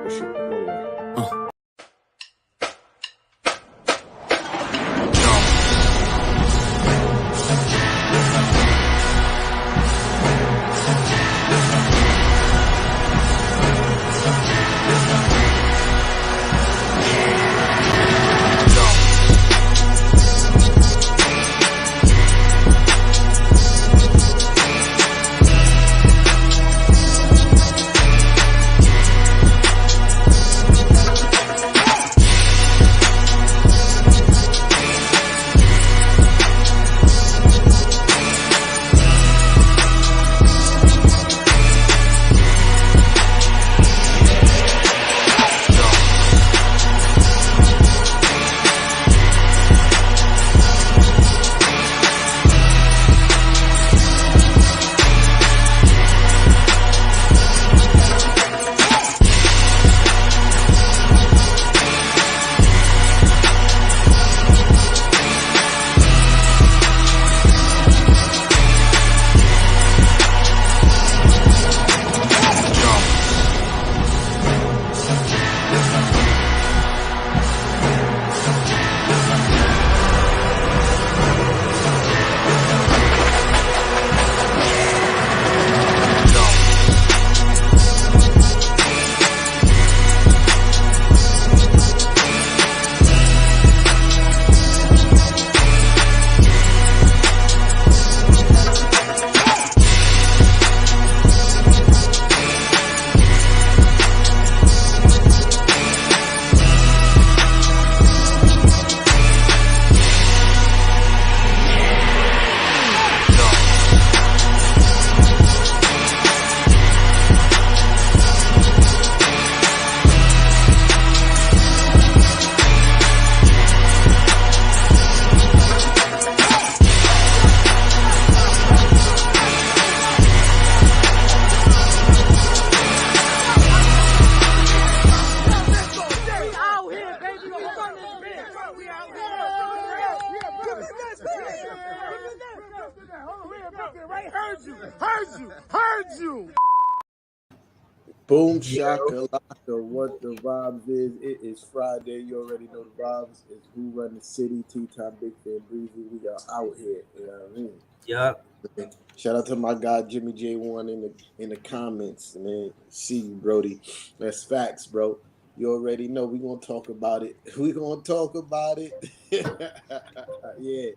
that shit. Anyway. Heard you. Boom shakalaka, what the vibes is. It is Friday. You already know the vibes. It's Who Run the City, T-Time, Big Fan Breezy. We are out here. You know what I mean? Yep. Shout out to my guy Jimmy J1 in the comments, man. See you, Brody. That's facts, bro. You already know we gonna talk about it. Yeah.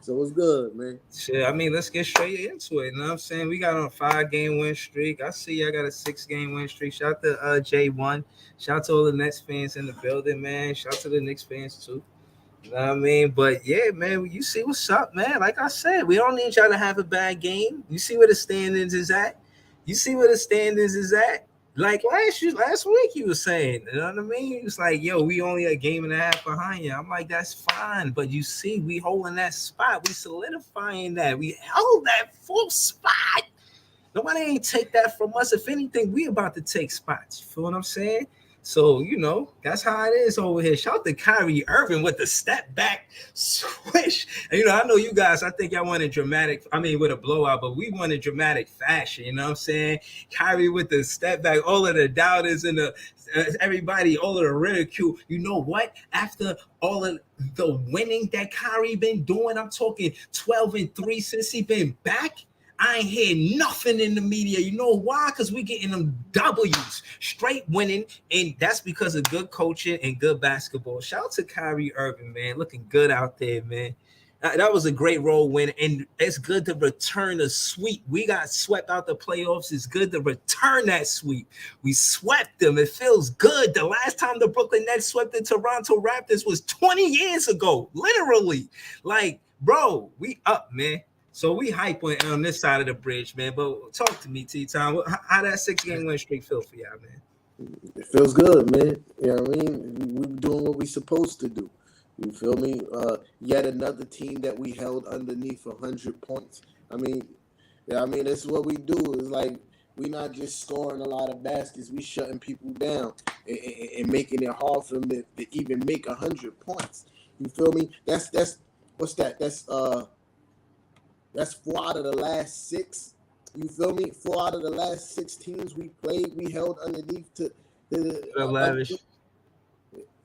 So what's good, man? Shit, I mean, let's get straight into it. You know what I'm saying? We got on a 5-game win streak. I see I got a 6-game win streak. Shout out to J1. Shout out to all the Nets fans in the building, man. Shout out to the Knicks fans too. You know what I mean? But yeah, man, you see what's up, man. Like I said, we don't need y'all to have a bad game. You see where the standings is at? Like last week, he was saying, you know what I mean? He was like, yo, we only a game and a half behind you. I'm like, that's fine. But you see, we holding that spot. We solidifying that. We held that full spot. Nobody ain't take that from us. If anything, we about to take spots. You feel what I'm saying? So, you know, that's how it is over here. Shout out to Kyrie Irving with the step back swish. And, you know, I know you guys, I think y'all wanted with a blowout, but we wanted dramatic fashion. You know what I'm saying? Kyrie with the step back, all of the doubters and everybody, all of the ridicule. You know what? After all of the winning that Kyrie been doing, I'm talking 12-3 since he been back. I ain't hear nothing in the media. You know why? Because we getting them W's, straight winning, and that's because of good coaching and good basketball. Shout out to Kyrie Irving, man. Looking good out there, man. That was a great role win, and it's good to return a sweep. We got swept out the playoffs. It's good to return that sweep. We swept them. It feels good. The last time the Brooklyn Nets swept the Toronto Raptors was 20 years ago, literally. Like, bro, we up, man. So we hype on this side of the bridge, man. But talk to me, T-Time. How that 6-game win streak feel for y'all, man? It feels good, man. You know what I mean? We're doing what we're supposed to do. You feel me? Yet another team that we held underneath 100 points. I mean, that's what we do. It's like we're not just scoring a lot of baskets. We shutting people down and making it hard for them to even make 100 points. You feel me? That's what's that? That's 4 out of the last 6. You feel me? 4 out of the last 6 teams we played, we held underneath to lavish.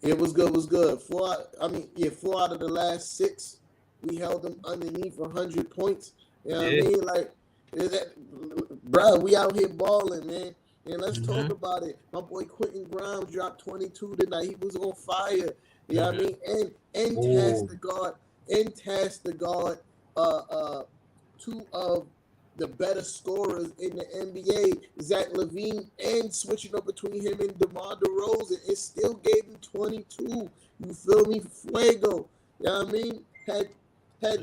It was good. Was good. Four out of the last six, we held them underneath 100 points. You know what I mean? Like, bro, we out here balling, man. And let's talk about it. My boy Quentin Grimes dropped 22 tonight. He was on fire. You know what I mean? And tasked the guard, two of the better scorers in the NBA, Zach LaVine, and switching up between him and DeMar DeRozan, it still gave him 22. You feel me? Fuego. You know what I mean? Had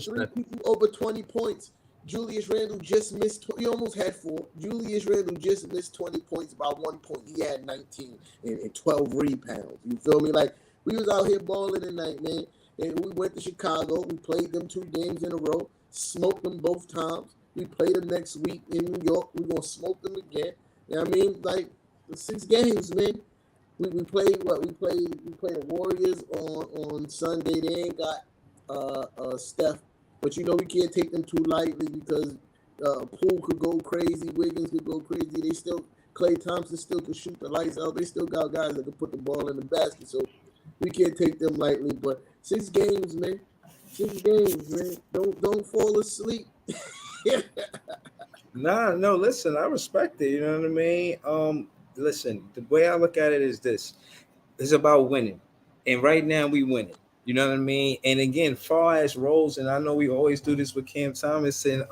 three people over 20 points. Julius Randle just missed. He almost had 4. Julius Randle just missed 20 points by 1 point. He had 19 and 12 rebounds. You feel me? Like, we was out here balling tonight, man. And we went to Chicago. We played them 2 games in a row. Smoked them both times. We play them next week in New York. We're going to smoke them again. You know what I mean? Like, 6 games, man. We played what? We played the Warriors on Sunday. They ain't got Steph. But, you know, we can't take them too lightly because Poole could go crazy. Wiggins could go crazy. Klay Thompson still could shoot the lights out. They still got guys that can put the ball in the basket. So we can't take them lightly. But 6 games, man. 6 games, man. Don't fall asleep. No, listen, I respect it. You know what I mean? Listen, the way I look at it is this. It's about winning. And right now we winning. You know what I mean? And again, far as roles, and I know we always do this with Cam Thomas and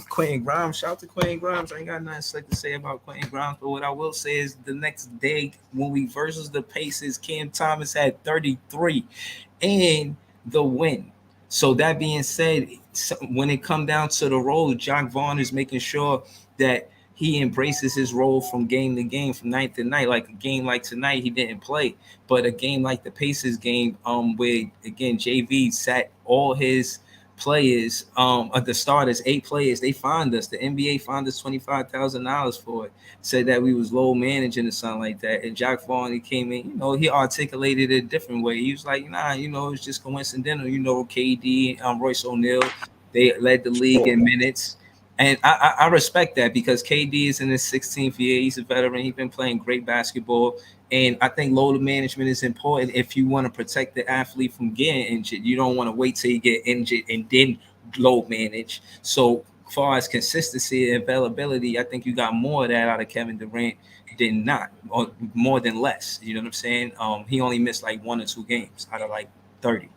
Quentin Grimes. Shout out to Quentin Grimes. I ain't got nothing slick to say about Quentin Grimes, but what I will say is the next day when we versus the Pacers, Cam Thomas had 33 and the win. So that being said, when it come down to the role, Jacque Vaughn is making sure that he embraces his role from game to game, from night to night. Like a game like tonight, he didn't play, but a game like the Pacers game, where again JV sat all his players, the starters, 8 players. They fined us. The NBA fined us $25,000 for it. Said that we was low managing or something like that. And Jacque Vaughn, he came in, you know, he articulated it a different way. He was like, nah, you know, it's just coincidental. You know, KD, Royce O'Neal, they led the league in minutes. And I respect that because KD is in his 16th year. He's a veteran. He's been playing great basketball. And I think load management is important if you want to protect the athlete from getting injured. You don't want to wait till you get injured and then load manage. So far as consistency and availability, I think you got more of that out of Kevin Durant than not, or more than less. You know what I'm saying? He only missed like 1 or 2 games out of like 30.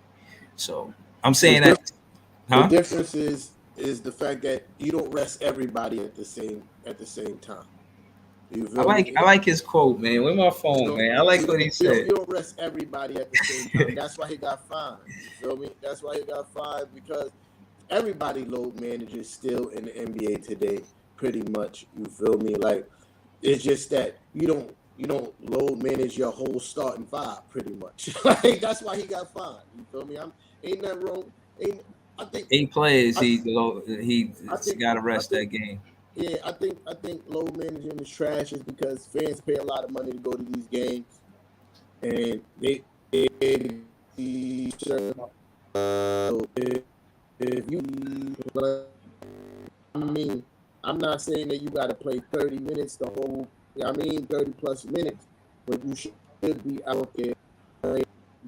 So I'm saying that. The difference is the fact that you don't rest everybody at the same time. I like his quote, man. Where's my phone, man? I like what he said. You don't rest everybody at the same time. That's why he got fined. You feel me? That's why he got fined, because everybody load manages still in the NBA today, pretty much. You feel me? Like, it's just that you don't load manage your whole starting 5, pretty much. Like, that's why he got fined. You feel me? Ain't that wrong? I think 8 players. He got to rest that game. Yeah, I think load managing is trash, is because fans pay a lot of money to go to these games, and if I'm not saying that you got to play 30 minutes the whole. 30 plus minutes, but you should be out there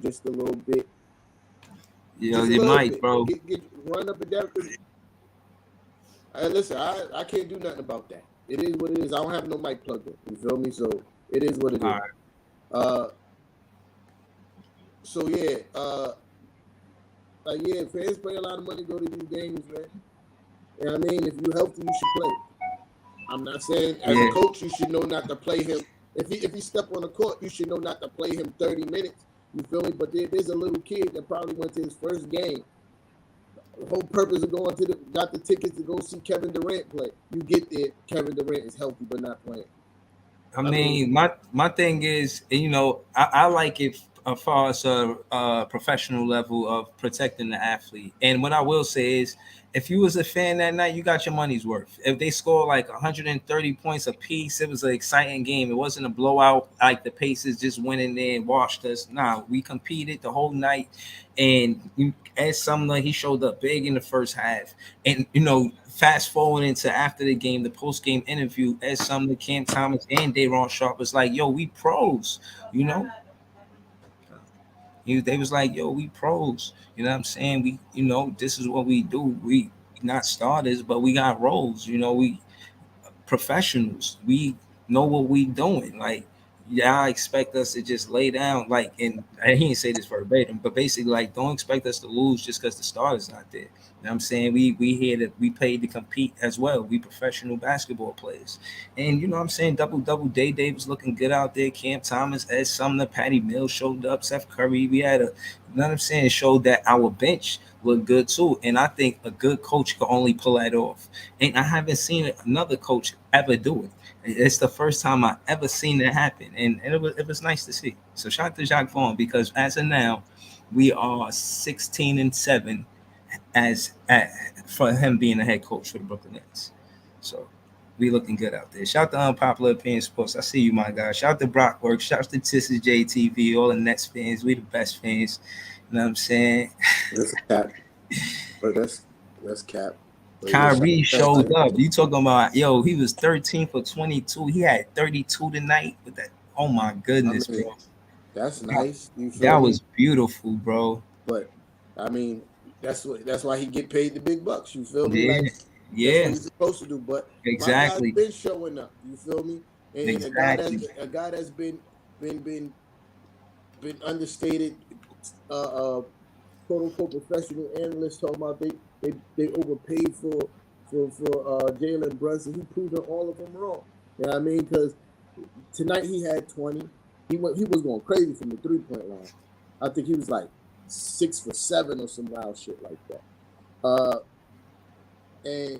just a little bit. Yeah, you might, bro. Run up and down. Listen, I can't do nothing about that. It is what it is. I don't have no mic plugged in. You feel me? So it is what it is. Right. So yeah, fans pay a lot of money to go to these games, man. You know what I mean? If you healthy, you should play. I'm not saying as a coach you should know not to play him. If he step on the court, you should know not to play him 30 minutes. You feel me? But there's a little kid that probably went to his first game. The whole purpose of going got the tickets to go see Kevin Durant play. You get there, Kevin Durant is healthy but not playing. I mean, my thing is, you know, I like it as far as a professional level of protecting the athlete. And what I will say is, if you was a fan that night, you got your money's worth. If they score like 130 points a piece, it was an exciting game. It wasn't a blowout like the Pacers just went in there and washed us. Nah, we competed the whole night. And as Sumner, he showed up big in the first half. And, you know, fast forward into after the game, the post game interview, Ed Sumner, Cam Thomas, and Dayron Sharp was like, "Yo, we pros," you know. They was like, "Yo, we pros." You know what I'm saying? We, this is what we do. We not starters, but we got roles. We professionals. We know what we doing. Like, y'all expect us to just lay down, like, and he didn't say this verbatim, but basically, like, don't expect us to lose just because the starter's not there. You know what I'm saying? We here to we paid to compete as well. We professional basketball players. And you know what I'm saying? Double Day Day was looking good out there. Cam Thomas, Ed Sumner, Patty Mills showed up, Seth Curry. We had you know what I'm saying, it showed that our bench looked good too. And I think a good coach can only pull that off. And I haven't seen another coach ever do it. It's the first time I ever seen it happen, and it was nice to see. So shout out to Jacques Vaughn, because as of now, we are 16-7 for him being the head coach for the Brooklyn Nets. So we looking good out there. Shout out to Unpopular Opinion Sports. I see you, my guy. Shout out to Brockworks. Shout out to Tissus JTV, all the Nets fans. We the best fans. You know what I'm saying? That's cap. But that's cap. But Kyrie showed up. You talking about, yo, he was 13 for 22. He had 32 tonight with that. Oh my goodness, bro. That's nice. You feel that me? was beautiful, bro. But I mean, that's why he get paid the big bucks. You feel me? Yeah. Like, yeah. That's what he's supposed to do. But exactly, my guy's been showing up. You feel me? And exactly. a guy that's been understated, quote unquote professional analysts talking about they overpaid for Jalen Brunson. He proven all of them wrong. You know what I mean? Because tonight he had 20. He was going crazy from the 3-point line. I think he was like 6 for 7 or some wild shit like that. And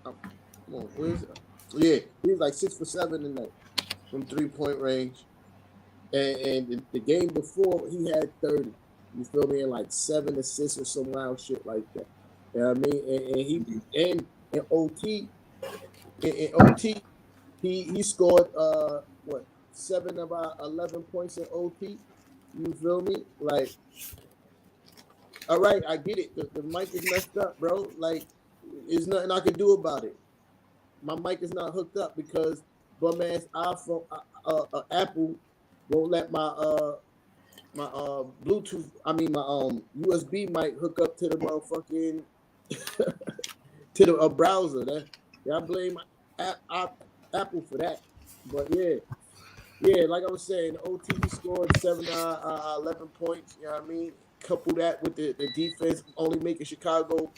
come on, where is it? Yeah, he was like 6 for 7 tonight from 3-point range. And the game before he had 30. You feel me? And like 7 assists or some wild shit like that. You know what I mean? And in OT, he scored 7 of our 11 points in OT. You feel me? Like, all right, I get it. The mic is messed up, bro. Like, there's nothing I can do about it. My mic is not hooked up because bum ass iPhone, Apple won't let my Bluetooth. I mean my USB mic hook up to the motherfucking to the browser. I blame Apple for that. But yeah, like I was saying, OT scored 7 11 points. You know what I mean? Couple that with the defense only making Chicago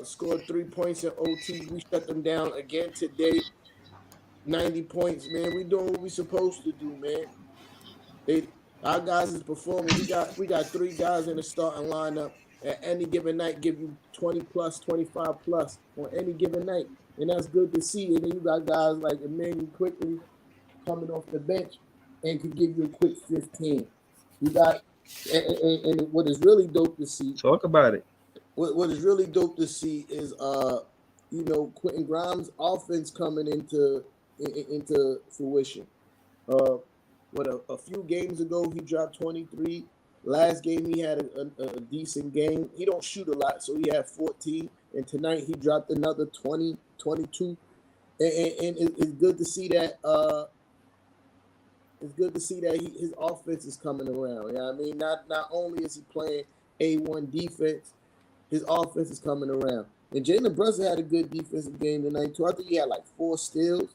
scored 3 points in OT. We shut them down again today. 90 points, man. We doing what we supposed to do, man. Our guys is performing. We got 3 guys in the starting lineup at any given night, give you 20 plus, 25 plus on any given night. And that's good to see. And then you got guys like Emmanuel Quickly coming off the bench and can give you a quick 15. You got and what is really dope to see. Talk about it. What is really dope to see is Quentin Grimes' offense coming into fruition. A few games ago he dropped 23. Last game he had a decent game. He don't shoot a lot, so he had 14. And tonight he dropped another 20, 22. And it's good to see that. It's good to see that his offense is coming around. You know what I mean? Not only is he playing A1 defense, his offense is coming around. And Jalen Brunson had a good defensive game tonight too. I think he had like 4 steals.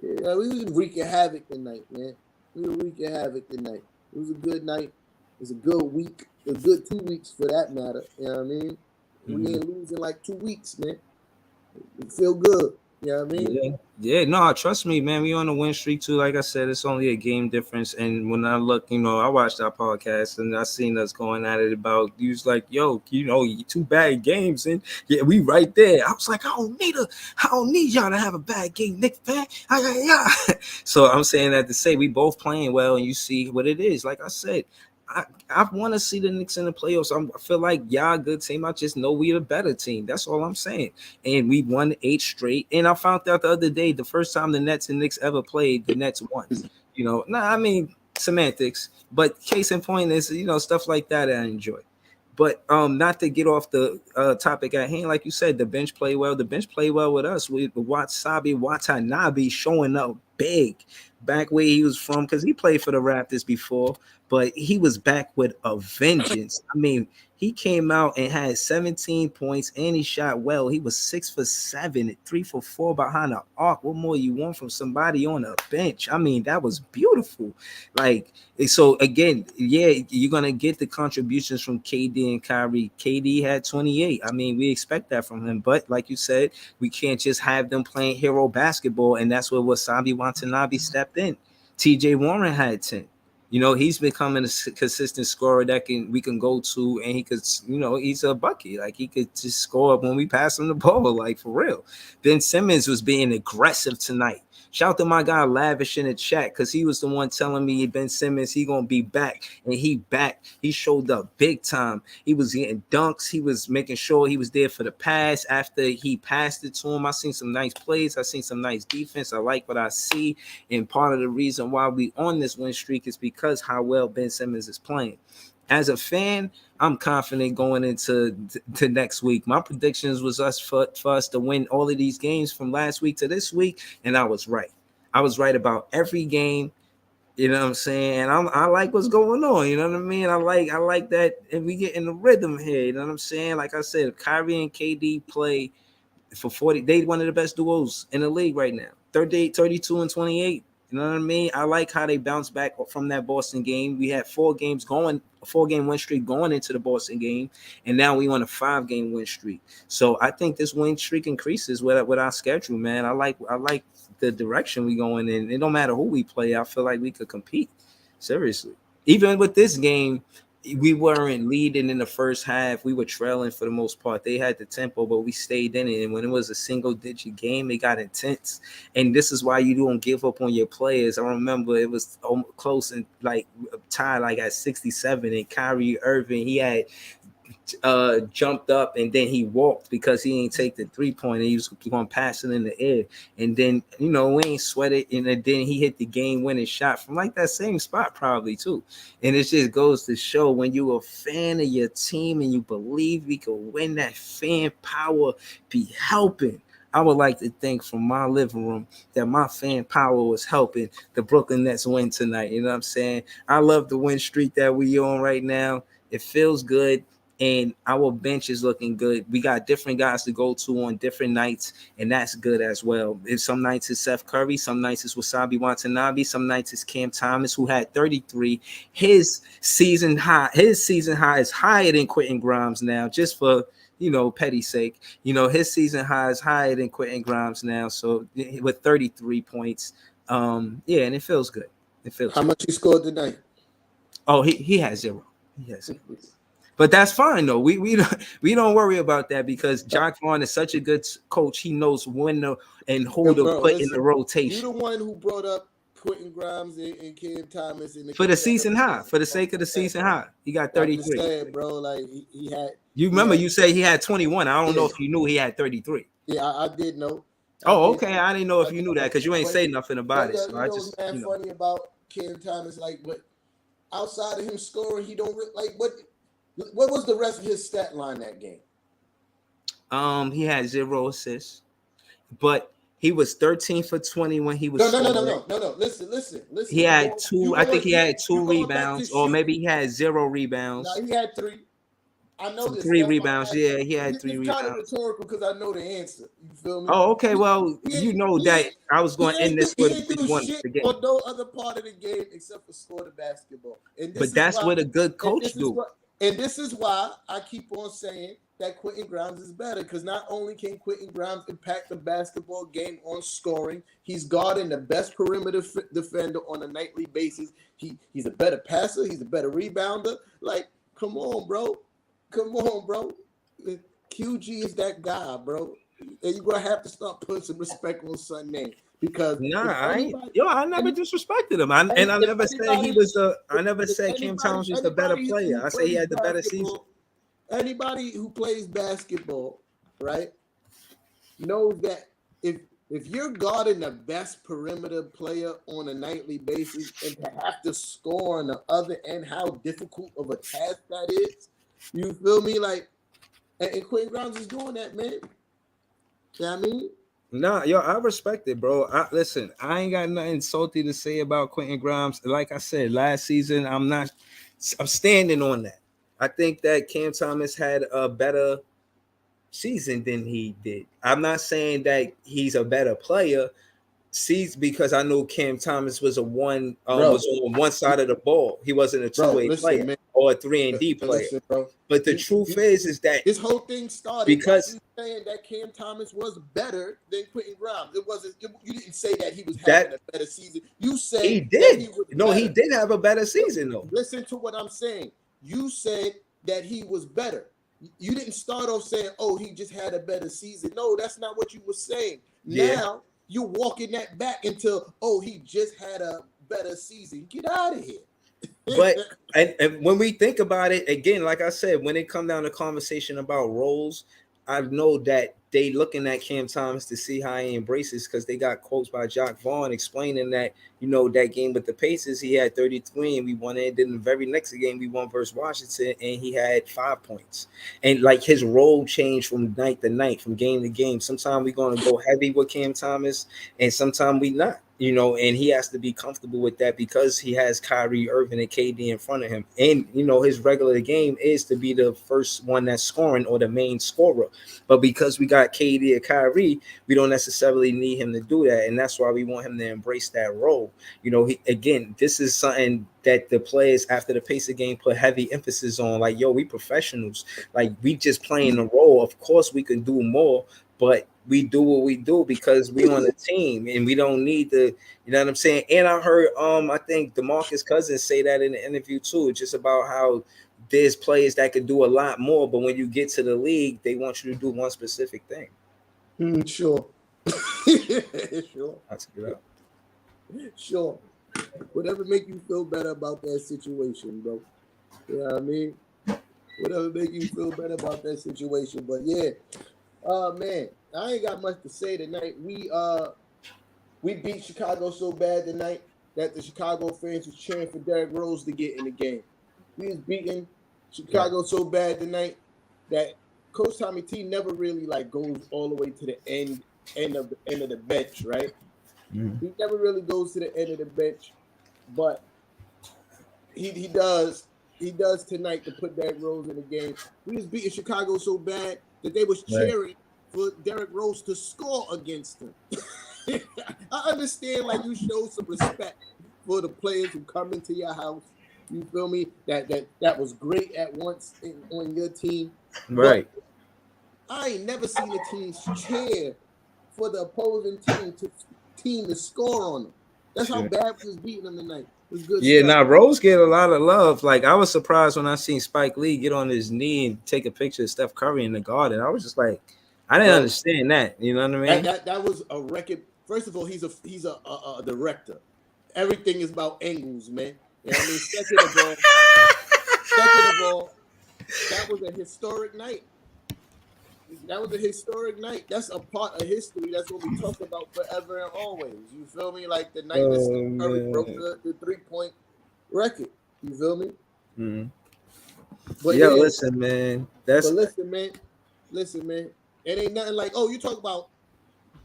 Yeah, we was wreaking havoc tonight, man. We were wreaking havoc tonight. It was a good night. It was a good week. A good 2 weeks for that matter. You know what I mean? Mm-hmm. We ain't losing like 2 weeks, man. We feel good. You know what I mean? Yeah, no, trust me, man. We on a win streak too. Like I said, it's only a game difference. And when I look, I watched our podcast and I seen us going at it about, you was like, yo, 2 bad games. And yeah, we right there. I was like, I don't need y'all to have a bad game, Knicks fan. So I'm saying that to say we both playing well and you see what it is. Like I said, I want to see the Knicks in the playoffs. I feel like y'all a good team. I just know we're a better team. That's all I'm saying. And we won 8 straight. And I found out the other day, the first time the Nets and Knicks ever played, the Nets won. I mean, semantics. But case in point is, stuff like that I enjoy. But not to get off the topic at hand, like you said, the bench play well. The bench play well with us. With Wasabi Watanabe showing up big, back where he was from, because he played for the Raptors before, but he was back with a vengeance. I mean, he came out and had 17 points and he shot well. He was 6 for 7, 3 for 4 behind the arc. What more you want from somebody on a bench? I mean, that was beautiful. Like, so again, yeah, you're gonna get the contributions from KD and Kyrie. KD had 28. I mean, we expect that from him, but like you said, we can't just have them playing hero basketball, and that's where Wasabi Watanabe stepped in. TJ Warren had 10. He's becoming a consistent scorer that we can go to, and he could, he's a bucket. Like, he could just score when we pass him the ball, like, for real. Ben Simmons was being aggressive tonight. Shout out to my guy Lavish in the chat, because he was the one telling me Ben Simmons, he gonna be back, and he back. He showed up big time. He was getting dunks. He was making sure he was there for the pass. After he passed it to him, I seen some nice plays. I seen some nice defense. I like what I see, and part of the reason why we on this win streak is because how well Ben Simmons is playing. As a fan, I'm confident going into to next week. My predictions was for us to win all of these games from last week to this week, and I was right. I was right about every game. You know what I'm saying? And I like what's going on. You know what I mean? I like that, and we get in the rhythm here. You know what I'm saying? Like I said, if Kyrie and KD play for 40, they one of the best duos in the league right now. 38, 32, and 28. You know what I mean? I like how they bounced back from that Boston game. We had 4 game win streak going into the Boston game, and now we on a 5-game win streak. So I think this win streak increases with our schedule, man. I like the direction we going in. It don't matter who we play. I feel like we could compete. Seriously. Even with this game, we weren't leading in the first half. We were trailing for the most part. They had the tempo, but we stayed in it. And when it was a single-digit game, it got intense. And this is why you don't give up on your players. I remember it was close and like tied like at 67. And Kyrie Irving, he had jumped up and then he walked because he ain't take the 3-pointer. He was going to pass it in the air, and then we ain't sweat it, and then he hit the game-winning shot from like that same spot probably too. And it just goes to show when you're a fan of your team and you believe we can win, that fan power be helping. I would like to think from my living room that my fan power was helping the Brooklyn Nets win tonight. You know what I'm saying? I love the win streak that we on right now. It feels good. And our bench is looking good. We got different guys to go to on different nights, and that's good as well. And some nights it's Seth Curry, some nights it's Wasabi Watanabe, some nights it's Cam Thomas, who had 33. His season high is higher than Quentin Grimes now, just for petty sake. His season high is higher than Quentin Grimes now. So with 33 points, and it feels good. It feels How good. much he scored tonight? Oh, he has 0. He has 0. But that's fine though. We don't worry about that because Jock Vaughn is such a good coach. He knows when to and who to put in the rotation. You're the one who brought up Quentin Grimes and Cam Thomas in for the season high. For the sake of the season high, he got 33. Saying, bro, like he had. You remember you say he had 21. I don't know if you knew he had 33. Yeah, I did know. Okay. I didn't know if you knew that because you ain't say nothing about it. So I just funny about Cam Thomas, like, but outside of him scoring, he don't like what. What was the rest of his stat line that game? He had 0 assists, but he was 13 for 20 when he was. No. Listen. He had 2. I think he had 2 rebounds, or maybe he had 0 rebounds. No, he had 3. I know this. 3 rebounds. Yeah, he had 3 rebounds. It's kind of rhetorical because I know the answer. You feel me? Oh, okay. Well, that I was going to end this with one again. On no other part of the game except for score the basketball. But that's what a good coach do. And this is why I keep on saying that Quentin Grimes is better, because not only can Quentin Grimes impact the basketball game on scoring, he's guarding the best perimeter defender on a nightly basis. He's a better passer. He's a better rebounder. Like, come on, bro. QG is that guy, bro. And you're going to have to start putting some respect on son's name. Because I never disrespected him. I never said he was I never said Cam Thomas was the better player. I said he had the better season. Anybody who plays basketball, right, knows that if you're guarding the best perimeter player on a nightly basis and to have to score on the other end, how difficult of a task that is. You feel me? Like, and Quentin Grimes is doing that, man. You know what I mean? Nah, yo, I respect it, bro. Listen, I ain't got nothing salty to say about Quentin Grimes. Like I said, last season, I'm standing on that. I think that Cam Thomas had a better season than he did. I'm not saying that he's a better player. See, because I know Cam Thomas was was on one side of the ball. He wasn't a two-way player Man, or a 3-and-D player. Listen, bro. But the truth is that this whole thing started because by you saying that Cam Thomas was better than Quentin Grimes. It wasn't. You didn't say that he was having a better season. You said he did. That he was better. He did have a better season, though. Listen to what I'm saying. You said that he was better. You didn't start off saying, "Oh, he just had a better season." No, that's not what you were saying. Yeah. Now you're walking that back into, "Oh, he just had a better season." Get out of here. But and when we think about it again, like I said, when it come down to conversation about roles, I know that they looking at Cam Thomas to see how he embraces, because they got quotes by Jock Vaughn explaining that, that game with the Pacers, he had 33 and we won it. Then the very next game we won versus Washington and he had 5 points. And like his role changed from night to night, from game to game. Sometimes we're going to go heavy with Cam Thomas and sometimes we not. And he has to be comfortable with that because he has Kyrie Irving and KD in front of him. And, his regular game is to be the first one that's scoring or the main scorer. But because we got KD and Kyrie, we don't necessarily need him to do that. And that's why we want him to embrace that role. This is something that the players after the Pacer game put heavy emphasis on. Like, yo, we professionals. Like, we just playing the role. Of course, we can do more, but we do what we do because we on the team and we don't need to, you know what I'm saying? And I heard I think DeMarcus Cousins say that in the interview too, just about how there's players that could do a lot more, but when you get to the league, they want you to do one specific thing. Sure. Sure. That's good. Sure. Whatever make you feel better about that situation, bro. You know what I mean? Whatever make you feel better about that situation. But yeah. Man, I ain't got much to say tonight. We beat Chicago so bad tonight that the Chicago fans was cheering for Derrick Rose to get in the game. We was beating Chicago so bad tonight that Coach Tommy T never really goes all the way to the end of the bench, right? Mm-hmm. He never really goes to the end of the bench, but he does tonight to put Derrick Rose in the game. We was beating Chicago so bad that they was cheering for Derrick Rose to score against them. I understand, you show some respect for the players who come into your house. You feel me? That was great at once on your team. Right. But I ain't never seen a team cheer for the opposing team to score on them. That's how bad we was beating them tonight. Good stuff. Now Rose get a lot of love. I was surprised when I seen Spike Lee get on his knee and take a picture of Steph Curry in the garden. I was just like, I didn't understand that. You know what I mean? That was a record. First of all, he's a director. Everything is about angles, man. You know what I mean? Second of all, that was a historic night. That's a part of history. That's what we talk about forever and always. You feel me? Like the night that Steph Curry broke the 3-point record. You feel me? Mm-hmm. But yeah, listen, man. Listen, man. It ain't nothing like, you talk about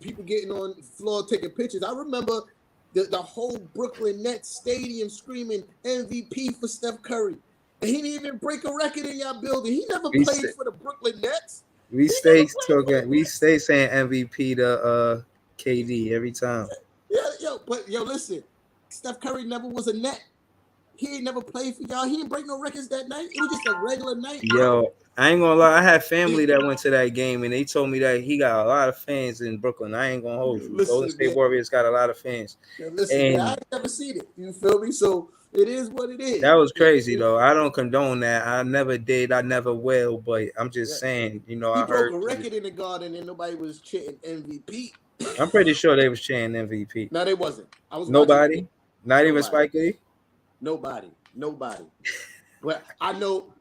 people getting on the floor taking pictures. I remember the whole Brooklyn Nets stadium screaming MVP for Steph Curry. And he didn't even break a record in your building. He never played for the Brooklyn Nets. We stay saying MVP to KD every time. Yeah, but listen, Steph Curry never was a net. He ain't never played for y'all. He didn't break no records that night. It was just a regular night. Yo, I ain't gonna lie. I had family that went to that game, and they told me that he got a lot of fans in Brooklyn. I ain't gonna hold you. Golden State Warriors got a lot of fans. Listen, I ain't never seen it. You feel me? So it is what it is. That was crazy, though. I don't condone that. I never did. I never will. But I'm just saying, he I heard broke a record in the garden, and nobody was chanting MVP. I'm pretty sure they was chanting MVP. No, they wasn't. I was nobody. Not even Spike Lee. Nobody. But I know.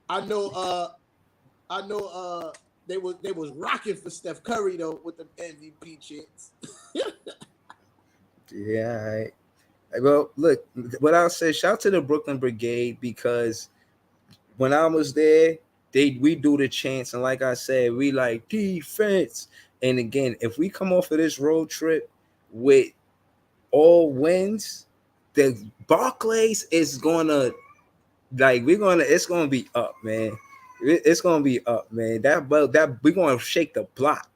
They was rocking for Steph Curry though with the MVP chants. Yeah. All right. Well, look, what I'll say, shout out to the Brooklyn Brigade, because when I was there, we do the chants, and like I said, we like defense. And again, if we come off of this road trip with all wins, the Barclays is gonna it's gonna be up, man. It's gonna be up, man. That we're gonna shake the block.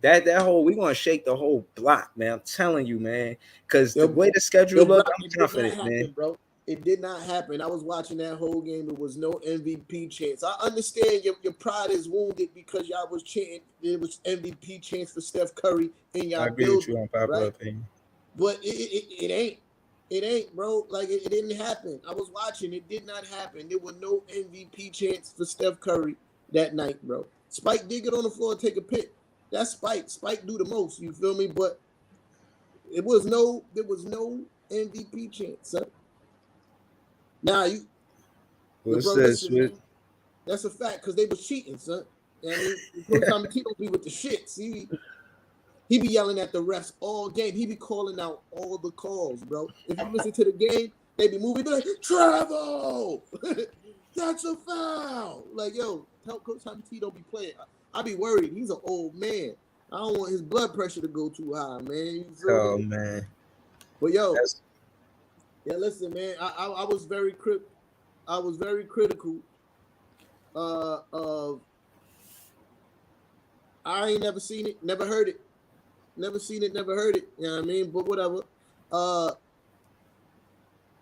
That whole we're gonna shake the whole block, man. I'm telling you, man. Because the way the schedule look, I'm confident, man. Bro. It did not happen. I was watching that whole game. There was no MVP chance. I understand your pride is wounded because y'all was chanting. It was MVP chance for Steph Curry in y'all I agree with you on popular opinion. But it ain't. It ain't, bro. Like, it didn't happen. I was watching. It did not happen. There were no MVP chance for Steph Curry that night, bro. Spike did get on the floor and take a pick. That's Spike. Spike do the most. You feel me? But there was no MVP chance, son. Now listen, that's a fact because they was cheating, son. You know what I mean, sometimes he don't be with the shits. He be yelling at the refs all game. He be calling out all the calls, bro. If you listen to the game, they be moving. Be like, travel. That's a foul. Like, yo, tell Coach Tommy T don't be playing. I be worried. He's an old man. I don't want his blood pressure to go too high, man. Oh man. But yo, yeah, listen, man. I was very critical of. I ain't never seen it, never heard it. Never seen it, never heard it. You know what I mean? But whatever.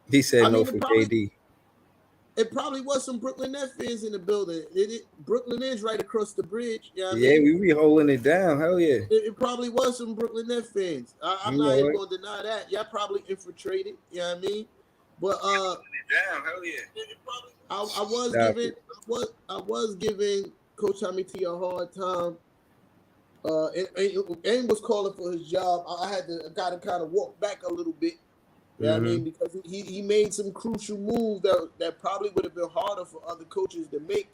He said no for KD. It probably was some Brooklyn Nets fans in the building. Brooklyn is right across the bridge. You know what I mean? We be holding it down. Hell yeah. It probably was some Brooklyn Nets fans. I'm not even going to deny that. Y'all probably infiltrated. You know what I mean? But down. Hell yeah. I was giving Coach Tommy T a hard time. And was calling for his job. I got to kind of walk back a little bit. You know what I mean? Because he made some crucial moves that probably would have been harder for other coaches to make.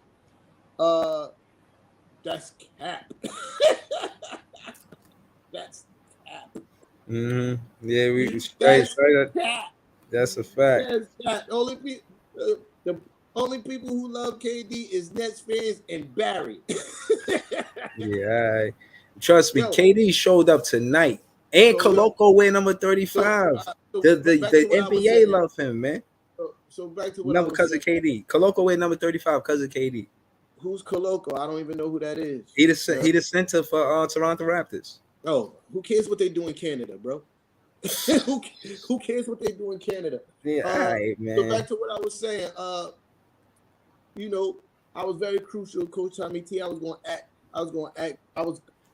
That's cap. That's cap. Yeah, that's a fact. That's the only people who love KD is Nets fans and Barry. Yeah, trust me, KD showed up tonight. And Koloko wear number 35. The NBA love him, man. So back to what number because of KD. Koloko wear number 35 because of KD. Who's Koloko? I don't even know who that is. He the center for Toronto Raptors. Oh, who cares what they do in Canada, bro? Who cares what they do in Canada? Yeah, all right, man. So back to what I was saying. I was very crucial, Coach Tommy T. I was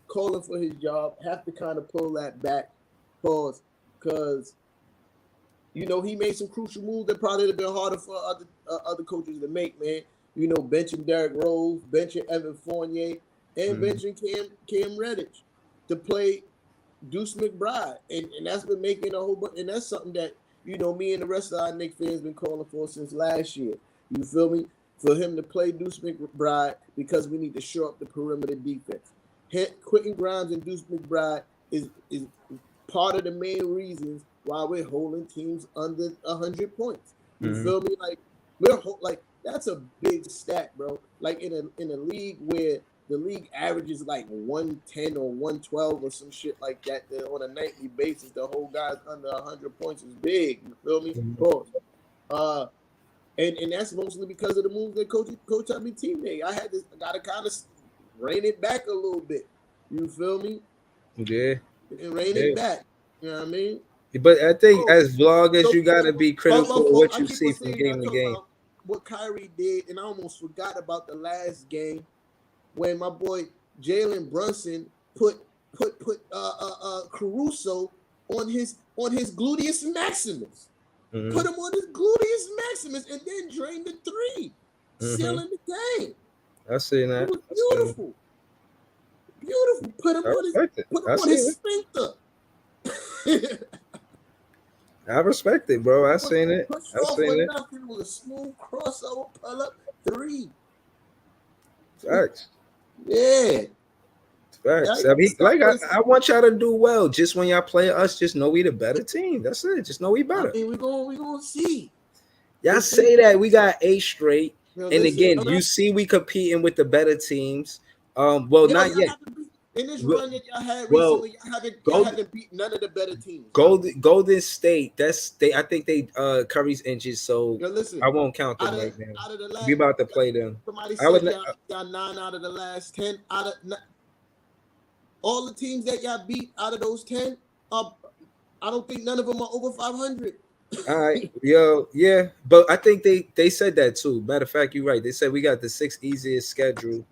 calling for his job. Have to kind of pull that back, pause, because he made some crucial moves that probably would have been harder for other coaches to make, man. Benching Derrick Rose, benching Evan Fournier, and benching Cam Reddish to play Deuce McBride, and that's been making a whole bunch. And that's something that me and the rest of our Knicks fans been calling for since last year. You feel me? For him to play Deuce McBride because we need to shore up the perimeter defense. Quentin Grimes and Deuce McBride is part of the main reasons why we're holding teams under 100 points. You feel me? Like that's a big stat, bro. Like in a league where the league averages like 110 or 112 or some shit like that on a nightly basis, the whole guys under 100 points is big. You feel me? And that's mostly because of the moves that Coach Tommy T made. I got to kind of rein it back a little bit. You feel me? Yeah. And rein it back. You know what I mean? But I think as vloggers, you got to be critical of what you see from game to game. What Kyrie did, and I almost forgot about the last game when my boy Jalen Brunson put Caruso on his gluteus maximus. Put him on his gluteus maximus and then drain the three, sealing the game. I see that. It was beautiful. Beautiful. Put him on his sphincter. I respect it, bro. I seen it. I seen it. It was a smooth crossover pull up three. Facts. Yeah. Facts. I want y'all to do well. Just when y'all play us, just know we the better team. That's it. Just know we better. I mean, we gonna see. Y'all say that we got 8 straight. Yo, And listen, again, you see, we competing with the better teams. Well, yo, not y'all yet. haven't beat in this Well, run that y'all had well, recently. Y'all Golden haven't beat none of the better teams. Golden State. That's they. I think they Curry's injured, so Yo, listen, I won't count out them of right now. out of the We last, about to play them. somebody I would. said y'all 9 out of the last 10. All the teams that y'all beat out of those 10, I don't think none of them are over 500. All right, yo, yeah, but I think they said that too. Matter of fact, you're right. They said we got the sixth easiest schedule.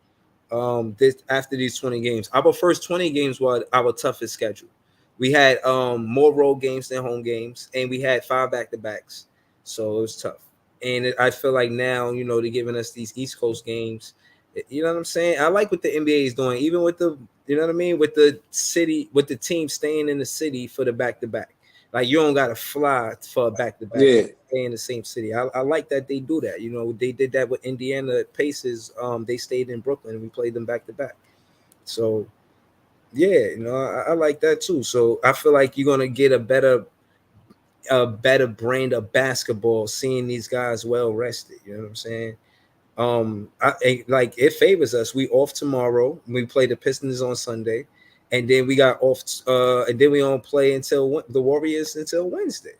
This after these 20 games, our first 20 games were our toughest schedule. We had more road games than home games, and we had 5 back-to-backs, so it was tough. And I feel like now, they're giving us these East Coast games. You know what I'm saying? I like what the NBA is doing, even with the, you know what I mean, with the city, with the team staying in the city for the back-to-back. Like you don't gotta fly for a back-to-back. You Yeah, can stay in the same city. I like that they do that. They did that with Indiana Pacers. They stayed in Brooklyn and we played them back-to-back. So yeah, I like that too. So I feel like you're gonna get a better brand of basketball seeing these guys well rested. You know what I'm saying? Like it favors us. We off tomorrow. We play the Pistons on Sunday, and then we got off. And then we don't play until the Warriors until Wednesday.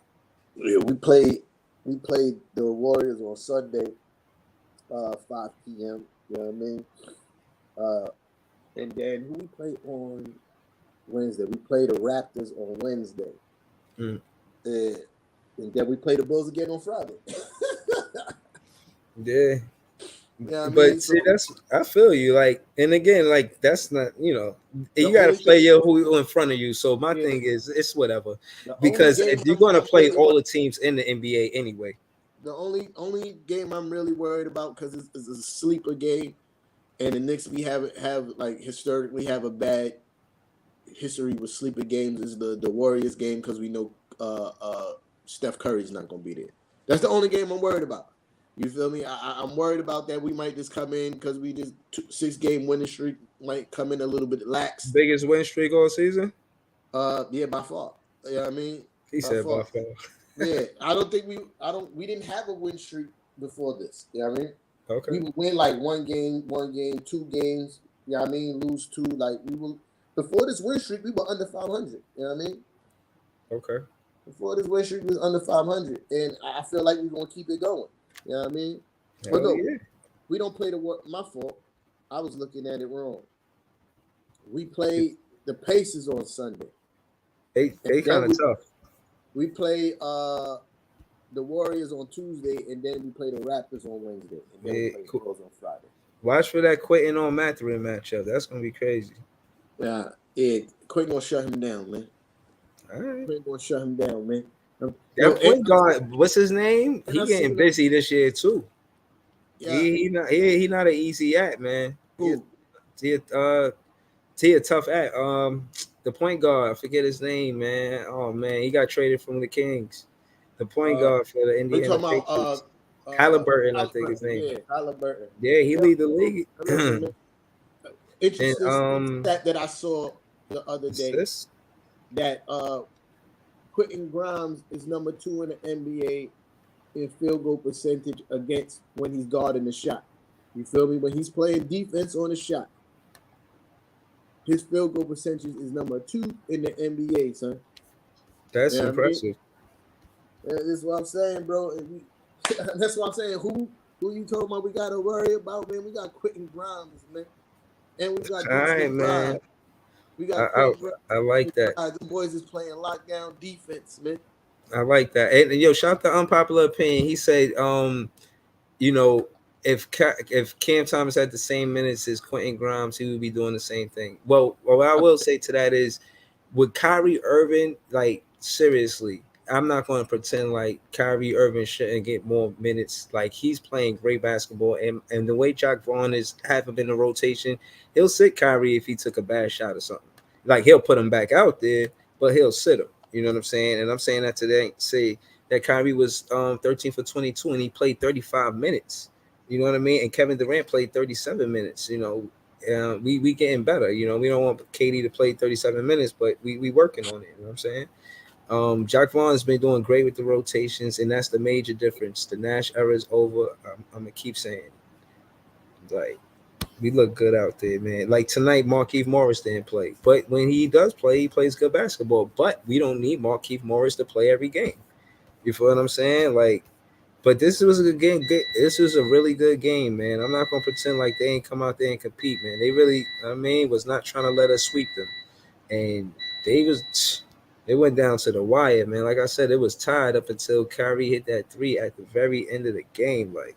yeah. We played the Warriors on Sunday, 5 p.m. You know what I mean? Uh, and then who we play on Wednesday? We play the Raptors on Wednesday. Mm. And then we play the Bulls again on Friday. Yeah, Yeah, I mean, but so see, I feel you. Like, and again, like that's not the you got to only play game, who in front of you. So my yeah, thing is, it's whatever, the only because game if you're gonna I'm play worried all about, the teams in the NBA anyway. the only game I'm really worried about because it's a sleeper game, and the Knicks we have like historically have a bad history with sleeper games is the Warriors game because we know Steph Curry's not gonna be there. That's the only game I'm worried about. You feel me? I'm worried about that. We might just come in because we just 6 game winning streak might come in a little bit lax. Biggest win streak all season. Yeah, by far. Yeah, I mean, He by said by far. far. Yeah, we didn't have a win streak before this. You know what I mean? We Okay. would win like 1 game, 2 games. You know what I mean? Lose 2. Like we will before this win streak, we were under 500. You know what I mean? Okay. Before this win streak was under 500, and I feel like we're gonna keep it going. You know what I mean? But Hell no, yeah. we don't play the work. My fault. I was looking at it wrong. We played the Pacers on Sunday, and They kind then of tough. we play the Warriors on Tuesday, and then we play the Raptors on Wednesday, and then we Yeah, play the cool. Bulls on Friday. Watch for that Quentin on Mathurin matchup. That's gonna be crazy. Yeah, Quinn gonna shut him down, man. All right. Quinn gonna shut him down, man. Yo, That point guard, what's his name? and He I getting seen busy this year too. yeah, He not an easy at, man. who? He a, uh he a tough at. The point guard, I forget his name, man. Oh man, he got traded from the Kings. The point Uh, guard for the we Indiana talking about Patriots. Halliburton, I think his Halliburton, name. yeah, Halliburton. Yeah, he Yeah, lead the league. listen, man. And Interesting stat that I saw the other day assists. that Quentin Grimes is number 2 in the NBA in field goal percentage against when he's guarding the shot. You feel me? When he's playing defense on the shot, his field goal percentage is number 2 in the NBA, son. That's You know what I mean? impressive. This is what I'm saying, bro. That's what I'm saying. Who you talking about? We gotta worry about, man. We got Quentin Grimes, man, and we got All right, Declan man. Grimes. We got I Quentin Grimes. I like that. The boys is playing lockdown defense, man. I like that. And yo, shout out to unpopular opinion. He said, you know, if Cam Thomas had the same minutes as Quentin Grimes, he would be doing the same thing. Well, what I will say to that is, with Kyrie Irving, like seriously, I'm not going to pretend like Kyrie Irving shouldn't get more minutes. Like he's playing great basketball, and the way Jack Vaughn is having been in rotation, he'll sit Kyrie if he took a bad shot or something. Like he'll put him back out there, but he'll sit him. You know what I'm saying? And I'm saying that today. Say that Kyrie was 13 for 22 and he played 35 minutes. You know what I mean? And Kevin Durant played 37 minutes. We getting better. We don't want Katie to play 37 minutes, but we working on it. You know what I'm saying? Jack Vaughn's been doing great with the rotations, and that's the major difference. The Nash era is over. I'm gonna keep saying, like, we look good out there, man. Like tonight, Markieff Morris didn't play, but when he does play, he plays good basketball. But we don't need Markieff Morris to play every game. You feel what I'm saying? Like, but this was a good game. This was a really good game, man. I'm not gonna pretend like they ain't come out there and compete, man. They really, I mean, was not trying to let us sweep them, and they was. It went down to the wire, man. Like I said, it was tied up until Kyrie hit that three at the very end of the game. Like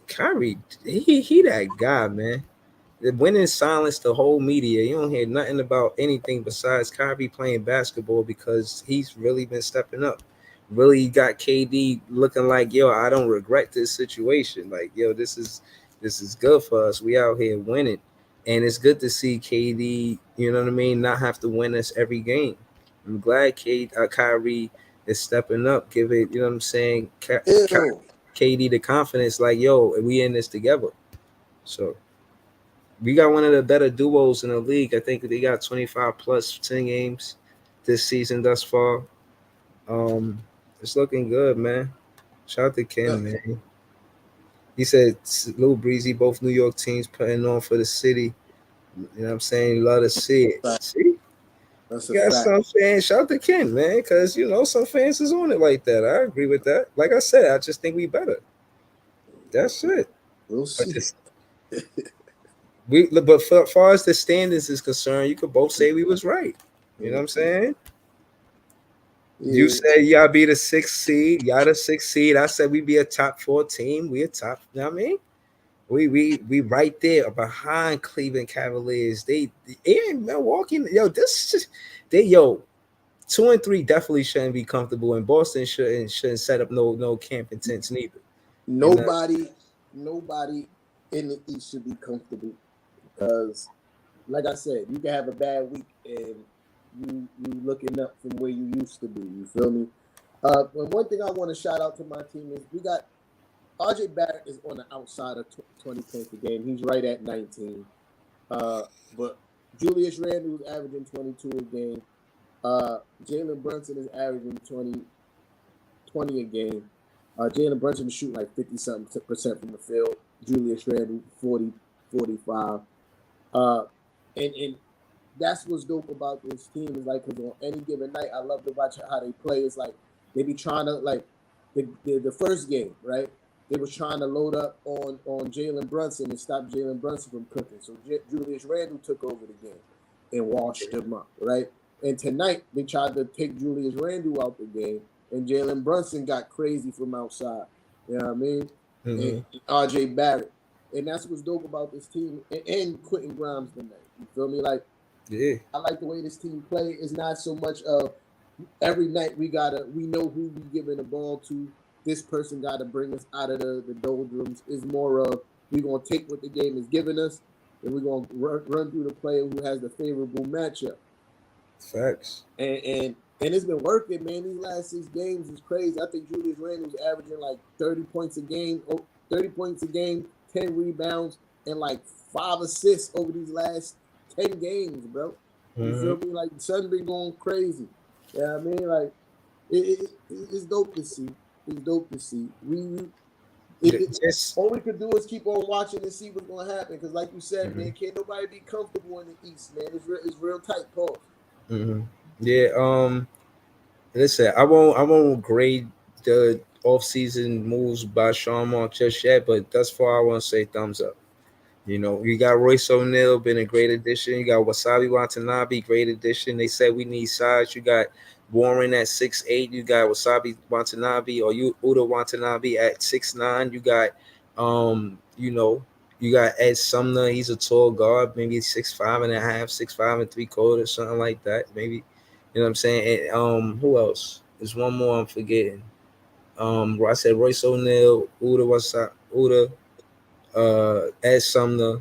Kyrie, he that guy, man. The winning silence the whole media. You don't hear nothing about anything besides Kyrie playing basketball because he's really been stepping up. Really got KD looking like, yo, I don't regret this situation. Like, yo, this is good for us. We out here winning. And it's good to see KD, you know what I mean, not have to win us every game. I'm glad Kyrie is stepping up, give it, you know what I'm saying, Ew. KD the confidence, like, yo, we in this together. So we got one of the better duos in the league. I think they got 25 plus 10 games this season thus far. Um, it's looking good, man. Shout out to Yeah, Ken, man. He said Lil Breezy, both New York teams putting on for the city. You know what I'm saying? Love to see it. fact. See? That's a You got fact. some fans. Shout out to Ken, man, because you know some fans is on it like that. I agree with that. Like I said, I just think we better. That's it. We'll But see. this, but for, far as the standings is concerned, you could both say we was right. You know what I'm saying? You Yeah. said y'all be the sixth seed. Y'all the sixth seed. I said we be a top four team. We a top. You know what I mean? We right there behind Cleveland Cavaliers. They ain't Milwaukee. Yo, this just they yo 2 and 3 definitely shouldn't be comfortable, and Boston shouldn't set up no camping tents neither. You know, Nobody, nobody in the East should be comfortable because, like I said, you can have a bad week and you looking up from where you used to be. You feel me? And one thing I want to shout out to my team is we got RJ Barrett is on the outside of 20 points a game. He's right at 19. But Julius Randle is averaging 22 a game. Jalen Brunson is averaging 20 a game. Jalen Brunson is shooting like 50 something percent from the field. Julius Randle 40, 45. Uh, and that's what's dope about this team is like because on any given night, I love to watch how they play. It's like they be trying to like the first game, right? They was trying to load up on Jalen Brunson and stop Jalen Brunson from cooking. So Julius Randle took over the game and washed them up, right? And tonight they tried to take Julius Randle out the game, and Jalen Brunson got crazy from outside. You know what I mean? And mm-hmm. RJ Barrett, and that's what's dope about this team. And Quentin Grimes tonight. You feel me? Like Yeah, I like the way this team play. It's not so much of every night we know who we giving the ball to. This person got to bring us out of the doldrums. It's more of we gonna take what the game is giving us, and we're gonna run through the player who has the favorable matchup. facts. And it's been working, man. These last 6 games is crazy. I think Julius Randle's averaging like 30 points a game, 30 points a game, 10 rebounds, and like 5 assists over these last 10 games, bro. You Mm-hmm. feel me? Like the sun been going crazy. Yeah, you know what I mean, like it's dope to see. It's dope to see. Just All we could do is keep on watching and see what's gonna happen. Because, like you said, mm-hmm. man, can't nobody be comfortable in the East, man. It's real tight, Paul. Mm-hmm. Yeah. Listen, I won't grade the off-season moves by Sean Mark just yet, but thus far I want to say thumbs up. You know, you got Royce O'Neal, been a great addition. You got Wasabi Watanabe, great addition. They said we need size. You got Warren at 6'8". You got Wasabi Watanabe or you Uda Watanabe at 6'9". You got you know, you got Ed Sumner. He's a tall guard, maybe 6'5.5", 6'5 3/4", something like that. Maybe you know what I'm saying. And, who else? There's one more I'm forgetting. I said Royce O'Neal, Uda Ed Sumner.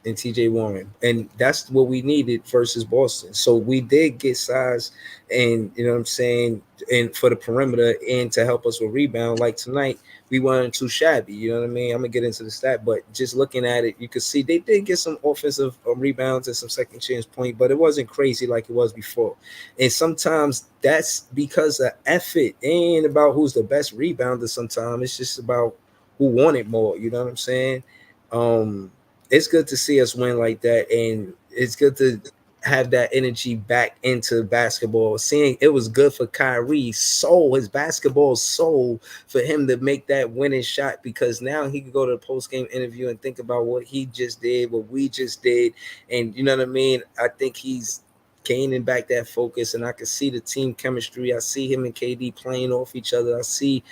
and TJ Warren. And that's what we needed versus Boston. So we did get size and you know what I'm saying, and for the perimeter and to help us with rebound. Like tonight, we weren't too shabby. You know what I mean? I'm gonna get into the stat, but just looking at it, you could see they did get some offensive rebounds and some second chance point, but it wasn't crazy like it was before. And sometimes that's because of effort and about who's the best rebounder. Sometimes it's just about who wanted more. You know what I'm saying? Um, it's good to see us win like that, and it's good to have that energy back into basketball. Seeing it was good for Kyrie's soul, his basketball soul, for him to make that winning shot because now he can go to the post game interview and think about what he just did, what we just did, and you know what I mean. I think he's gaining back that focus, and I can see the team chemistry. I see him and KD playing off each other. I see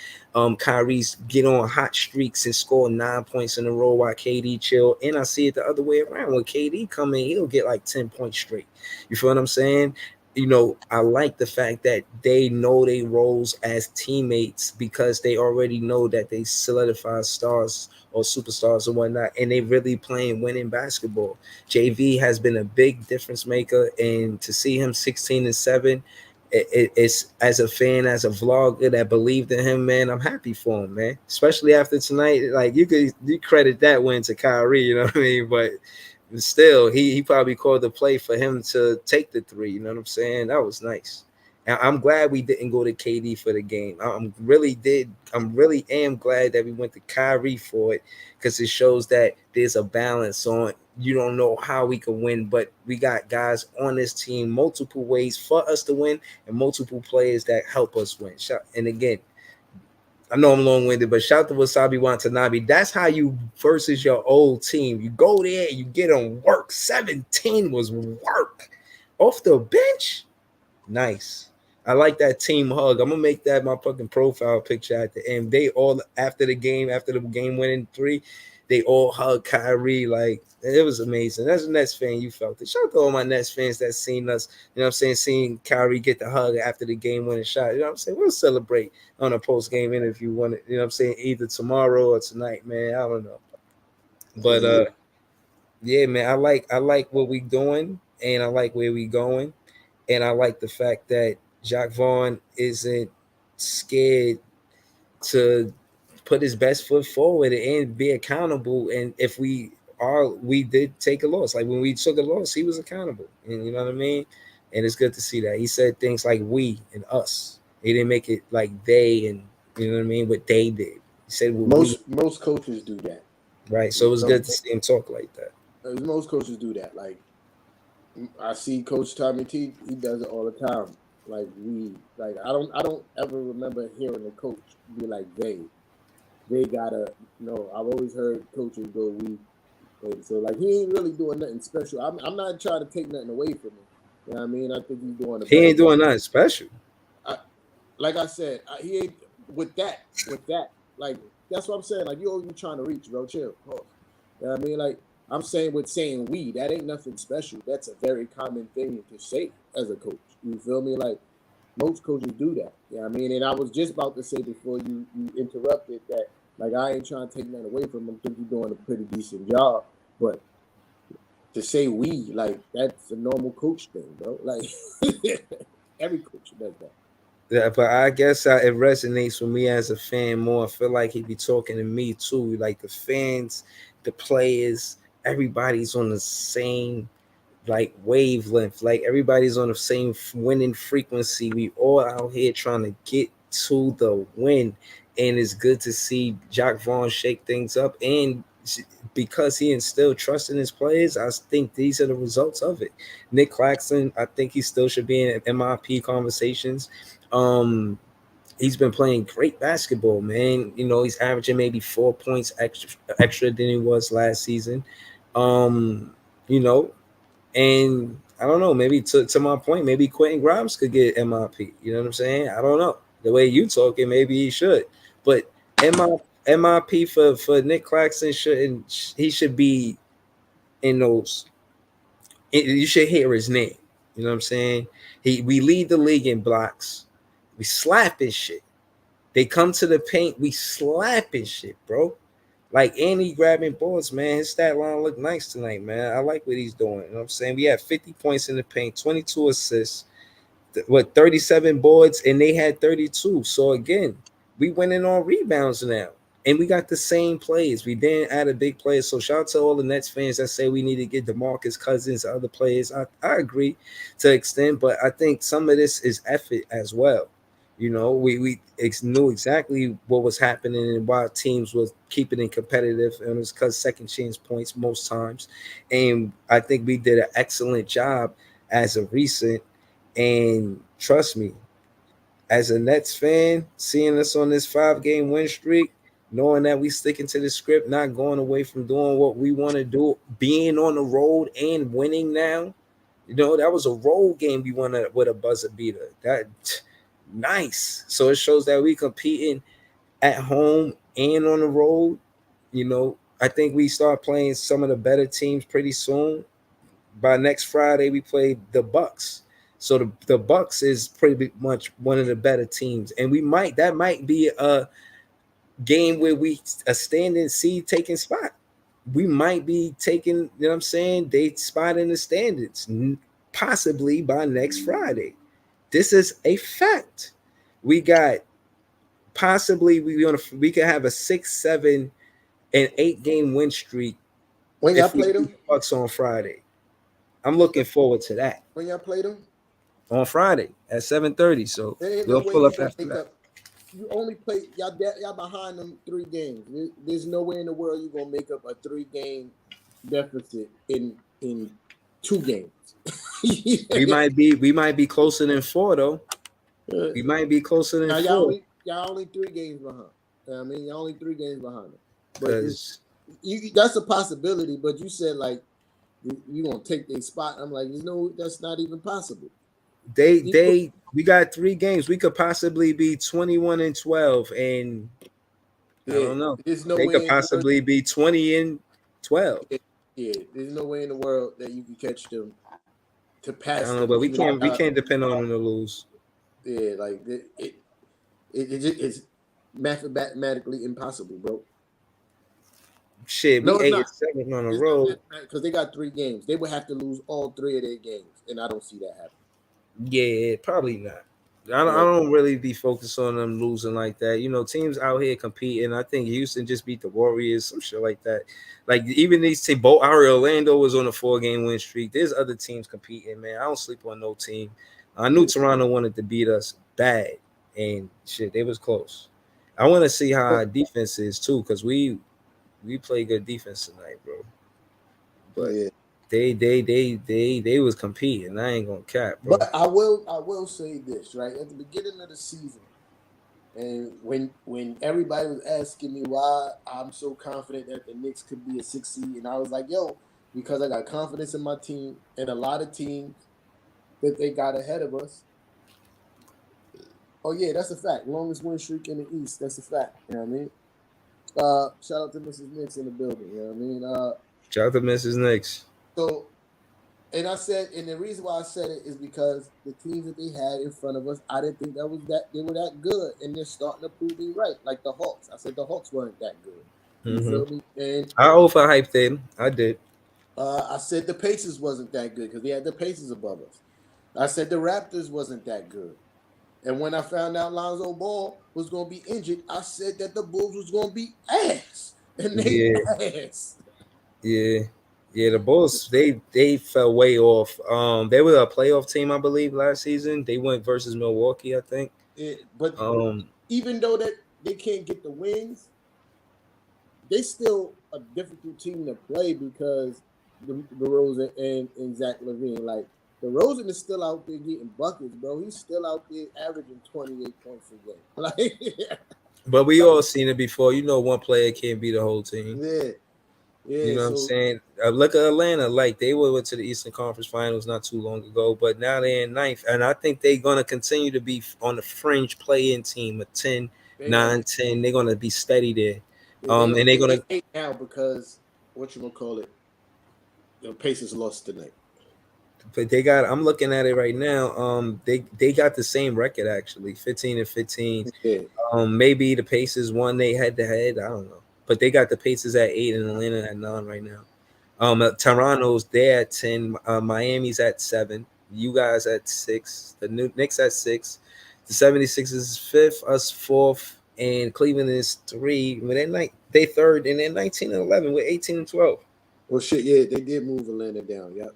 Kyrie's get on hot streaks and score 9 points in a row while KD chill. And I see it the other way around. When KD come in, he'll get like 10 points straight. You feel what I'm saying? You know, I like the fact that they know their roles as teammates because they already know that they solidify stars or superstars or whatnot, and they really playing winning basketball. JV has been a big difference maker, and to see him 16-7, it's as a fan, as a vlogger that believed in him, man. I'm happy for him, man. Especially after tonight, like you credit that win to Kyrie, you know what I mean? But still, he probably called the play for him to take the three. You know what I'm saying? That was nice. And I'm glad we didn't go to KD for the game. I'm really am glad that we went to Kyrie for it because it shows that there's a balance on. You don't know how we can win, but we got guys on this team, multiple ways for us to win, and multiple players that help us win. And again, I know I'm long winded, but shout out to Wasabi Watanabe. That's how you versus your old team. You go there, you get them work. 17 was work off the bench. Nice. I like that team hug. I'm gonna make that my fucking profile picture at the end. They all after the game winning three, they all hug Kyrie. Like it was amazing. As a Nets fan, you felt it. Shout out to all my Nets fans that seen us, you know what I'm saying, seeing Kyrie get the hug after the game winning shot. You know what I'm saying? We'll celebrate on a post game interview one, you know what I'm saying, either tomorrow or tonight, man. I don't know. But Yeah. yeah, man, I like what we doing and I like where we going. And I like the fact that Jacques Vaughn isn't scared to put his best foot forward and be accountable. And if we did take a loss. Like when we took a loss, he was accountable. And you know what I mean? And it's good to see that. He said things like we and us. He didn't make it like they and you know what I mean, what they did. He said what we Most coaches do that. right. So it was So good to see him talk like that. most coaches do that. Like I see Coach Tommy T. He does it all the time. Like I don't ever remember hearing a coach be like they gotta. No, I've always heard coaches go we. So like he ain't really doing nothing special. I'm not trying to take nothing away from him. You know what I mean? I think he's doing a He better ain't job. doing nothing special. I, like I said, he ain't with that. Like that's what I'm saying. Like you trying to reach, bro. Chill. Pause. You know what I mean? Like I'm saying with saying we, that ain't nothing special. That's a very common thing to say as a coach. You feel me? Like most coaches do that. You know what I mean? And I was just about to say before you interrupted that like I ain't trying to take nothing away from him. I think he's doing a pretty decent job. But to say we, like that's a normal coach thing, bro. Like every coach does that. Yeah, but I guess it resonates with me as a fan more. I feel like he'd be talking to me too. Like the fans, the players, everybody's on the same like wavelength. Like everybody's on the same winning frequency. We all out here trying to get to the win, and it's good to see Jacques Vaughn shake things up. And because he instilled trust in his players, I think these are the results of it. Nick Claxton, I think he still should be in MIP conversations. Um, he's been playing great basketball, man. You know, he's averaging maybe 4 points extra than he was last season. You know, and I don't know, maybe to my point, maybe Quentin Grimes could get MIP. You know what I'm saying? I don't know. The way you talking, maybe he should. But MIP for Nick Claxton shouldn't he should be in those you should hear his name. You know what I'm saying? We lead the league in blocks. We slapping shit. They come to the paint, we slapping shit, bro. Like, and he grabbing boards, man. His stat line looked nice tonight, man. I like what he's doing. You know what I'm saying? We had 50 points in the paint, 22 assists, 37 boards, and they had 32. So again, we winning on rebounds now. And we got the same plays. We didn't add a big player. So shout out to all the Nets fans that say we need to get DeMarcus Cousins, other players. I agree to an extent, but I think some of this is effort as well. You know, we knew exactly what was happening and why teams was keeping it competitive, and it's because second chance points most times. And I think we did an excellent job as a recent. And trust me, as a Nets fan, seeing us on this 5 game win streak, knowing that we sticking to the script, not going away from doing what we want to do, being on the road and winning now. You know, that was a road game we won with a buzzer beater. That nice. So it shows that we competing at home and on the road. You know, I think we start playing some of the better teams pretty soon. By next Friday, we play the Bucks. So the Bucks is pretty much one of the better teams, and that might be a game where we a standing seed taking spot. We might be taking, you know what I'm saying, they spot in the standards, possibly by next Friday. This is a fact. We got possibly we could have a 6, 7, and 8 game win streak When y'all if we played beat them, the Bucks on Friday. I'm looking forward to that. when y'all played them, On Friday at 7:30. So there ain't no we'll way pull you up gonna after make that. up. You only play y'all behind them 3 games. There's no way in the world you gonna make up a 3 game deficit in 2 games. We might be closer than 4 though. We might be closer than Now 4 y'all only 3 games behind. I mean, y'all only 3 games behind them. But because that's a possibility. But you said like you gonna take their spot. I'm like, that's not even possible. we got 3 games. We could possibly be 21-12, and I Yeah, don't know. there's no They could way in the world. possibly be 20-12. Yeah, there's no way in the world that you can catch them to I pass don't know, them. but we Even can't depend on them to lose. yeah, like it's mathematically impossible, bro. Shit, we No, it's not. 8-7 on the It's not road. because they got 3 games. They would have to lose all 3 of their games, and I don't see that happening. Yeah, probably not. I Yeah, don't really be focused on them losing like that. You know, teams out here competing. I think Houston just beat the Warriors, some shit like that. Like even these teams, Orlando was on a 4 game win streak. There's other teams competing, man. I don't sleep on no team. I knew Toronto wanted to beat us bad, and shit, they was close. I want to see how our defense is too, because we play good defense tonight, bro. But yeah. they was competing. I ain't gonna cap, bro. But I will say this right at the beginning of the season, and when everybody was asking me why I'm so confident that the Knicks could be a 6 seed, and I was like, yo, because I got confidence in my team and a lot of teams that they got ahead of us. Oh yeah, that's a fact. Longest win streak in the East. That's a fact. You know what I mean? Shout out to Mrs. Knicks in the building. You know what I mean? Shout out to Mrs. Knicks. So and I said, and the reason why I said it is because the teams that they had in front of us, I didn't think they were that good, and they're starting to prove me right. Like the Hawks, I said the Hawks weren't that good. You feel me? And I overhyped them. I did. I said the Pacers wasn't that good because they had the Pacers above us. I said the Raptors wasn't that good. And when I found out Lonzo Ball was going to be injured, I said that the Bulls was going to be ass, and they ass. Yeah. Yeah, the Bulls they fell way off. They were a playoff team, I believe, last season. They went versus Milwaukee, I think. But even though that they can't get the wins, they still a difficult team to play because the DeRozan and Zach LaVine. Like DeRozan is still out there getting buckets, bro. He's still out there averaging 28 points a game. Like, but we all seen it before. You know, one player can't be the whole team. Yeah. You know what I'm saying? Look at Atlanta. Like they went to the Eastern Conference Finals not too long ago, but now they're in ninth. And I think they're going to continue to be on the fringe play-in team, a 10, 9, 10. They're going to be steady there. And they're going to now because what you gonna call it? The Pacers lost tonight. But they got. I'm looking at it right now. They got the same record actually, 15-15. Yeah. Maybe the Pacers won they head to head. I don't know. but they got the Pacers at 8 and Atlanta at 9 right now. Toronto's there at 10. Miami's at 7. You guys at 6. The New Knicks at 6. The 76ers is 5th. Us 4th. And Cleveland is 3. When they 3rd, and then 19 and 11 with 18 and 12. Well, shit, yeah, they did move Atlanta down. Yep.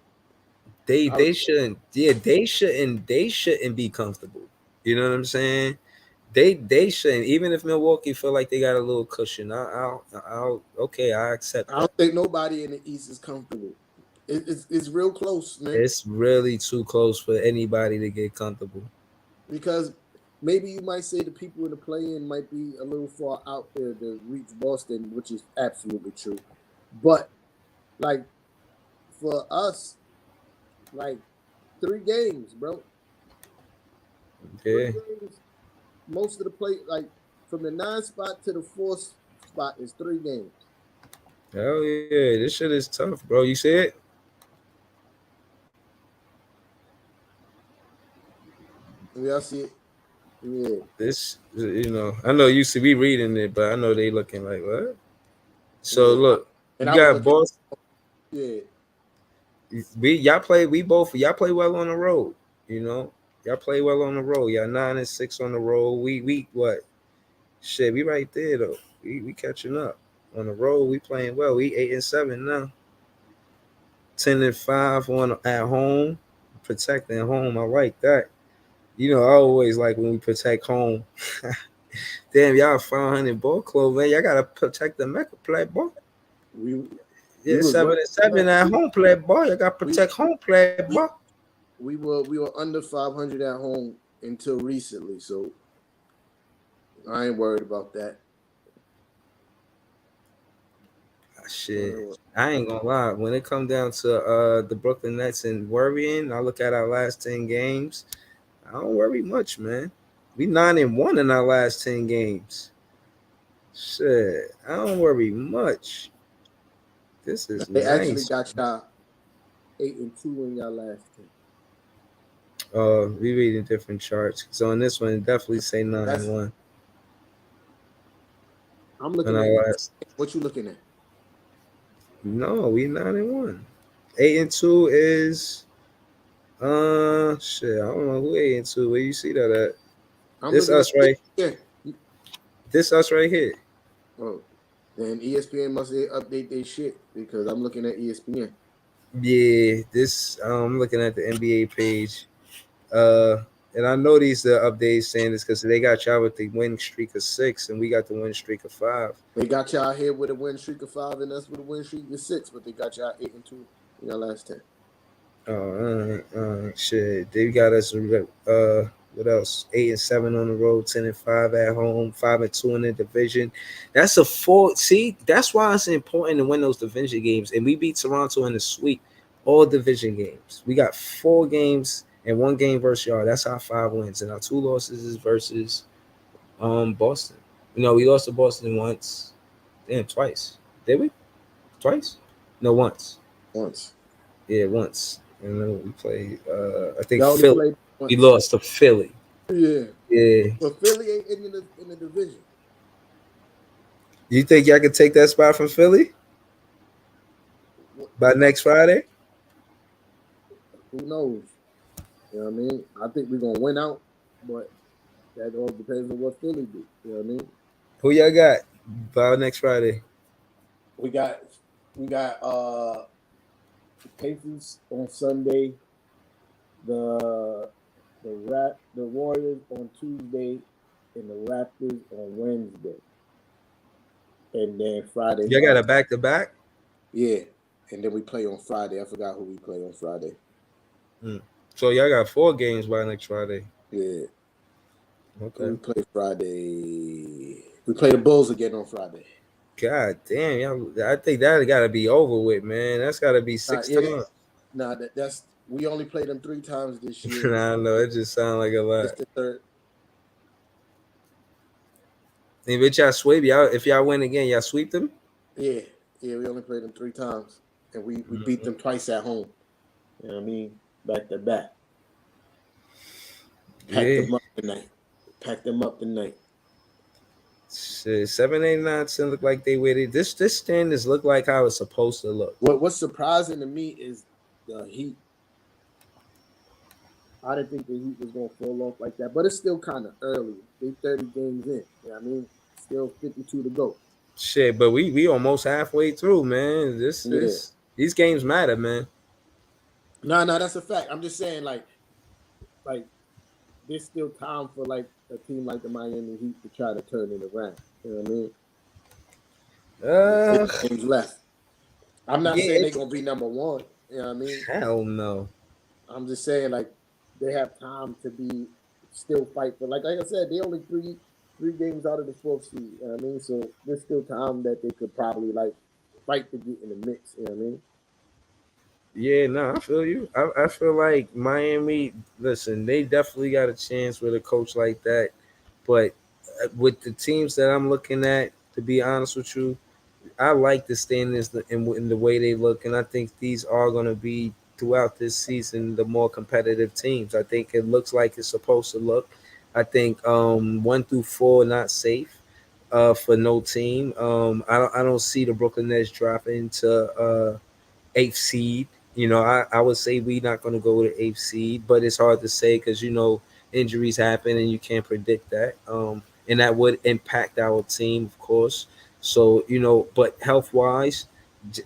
They shouldn't. Yeah, they shouldn't be comfortable. You know what I'm saying? They shouldn't. Even if Milwaukee feel like they got a little cushion, I'll okay, I accept I that. don't think nobody in the East is comfortable. It's real close, man. It's really too close for anybody to get comfortable. Because maybe you might say the people in the play-in might be a little far out there to reach Boston, which is absolutely true. But like for us, like 3 games, bro. Three Yeah. games. Most of the play, like from the 9 spot to the 4th spot, is 3 games. Hell yeah, this shit is tough, bro. You see it? Yeah, I see it. Yeah. I know you see we reading it, but I know they looking like what? So Yeah. look, And you I was got looking. Boston. Yeah. We both y'all play well on the road. You know, y'all play well on the road. Y'all 9 and 6 on the road. We what? Shit, we right there though. We catching up on the road. We playing well. We 8 and 7 now. 10 and 5 on at home. Protecting home. I like that. You know, I always like when we protect home. Damn, y'all 500 ball club, man. Y'all gotta protect the Mecca play ball. We we Yeah, was 7 and 7 at home play ball. You gotta we protect home play ball. we were under 500 at home until recently, so I ain't worried about that. Shit, I ain't gonna lie. When it come down to the Brooklyn Nets and worrying, I look at our last 10 games. I don't worry much, man. We 9 and 1 in our last 10 games. Shit, I don't worry much. This is They actually nice. got y'all 8-2 in y'all last 10. We reading different charts. So on this one, definitely say nine That's and one. I'm On looking our at last, what you looking at. no, we 9 and 1. 8 and 2 is shit. I don't know who 8 and 2. Where you see that at? I'm This looking at us right. yeah. This us right here. Oh, then ESPN must update their shit because I'm looking at ESPN. Yeah, this I'm looking at the NBA page. Uh, and I know these the updates saying this because they got y'all with the win streak of 6, and we got the win streak of 5. They got y'all here with a win streak of 5 and us with a win streak of 6, but they got y'all 8-2 in your last 10. Oh, shit. They got us. What else? 8 and 7 on the road, 10 and 5 at home, 5 and 2 in the division. That's a 4. See, that's why it's important to win those division games. And we beat Toronto in the sweep, all division games. We got 4 games and 1 game versus y'all. That's our 5 wins, and our 2 losses is versus Boston. No, we lost to Boston once. Damn, twice. Did we? Twice? No, once. Once. Yeah, once. And then we played. I think Y'all only Philly. played We once. lost to Philly. Yeah. Yeah. But Philly ain't in the division. You think y'all can take that spot from Philly by Uh, next Friday? who knows? You know what I mean? I think we're gonna win out, but that all depends on what Philly do. You know what I mean? Who y'all got by next Friday? We got we got the Pacers on Sunday, the the Warriors on Tuesday, and the Raptors on Wednesday, and then Friday Y'all got night. a back to back. Yeah, and then we play on Friday. I forgot who we play on Friday. So y'all got 4 games by next Friday. Yeah, who Okay. we play Friday? We play the Bulls again on Friday. God damn, y'all. I think that got to be over with, man. That's got to be 6 Yeah, times. nah, that's we only played them 3 times this year. I know it just sounds like a lot. It's the third. And if y'all sweep, y'all if y'all win again, y'all sweep them. Yeah, yeah, we only played them 3 times, and we beat them twice at home. You know what I mean? Back to back. Packed Yeah. them up tonight. Packed them up tonight. Shit, 7, 8, 9, 10 look like they where they this standards look like how it's supposed to look. What's surprising to me is the Heat. I didn't think the Heat was gonna fall off like that, but it's still kind of early. They 30 games in. You know what I mean, still 52 to go. Shit, but we almost halfway through, man. Yeah. These games matter, man. No, that's a fact. I'm just saying, like there's still time for like a team like the Miami Heat to try to turn it around. You know what I mean? There's Uh, 6 games left. I'm not yeah, saying they're gonna be number one. You know what I mean? hell no. I'm just saying like they have time to be still fight for like I said, they only three games out of the fourth seed. You know what I mean? So there's still time that they could probably like fight to get in the mix. You know what I mean? Yeah, no, I feel you. I feel like Miami. Listen, they definitely got a chance with a coach like that, but with the teams that I'm looking at, to be honest with you, I like the standings in the way they look, and I think these are going to be throughout this season the more competitive teams. I think it looks like it's supposed to look. I think 1 through 4 not safe for no team. I don't see the Brooklyn Nets dropping to eighth seed. I would say we not going to go to eighth seed, but it's hard to say because injuries happen and you can't predict that. And that would impact our team, of course. So but health wise,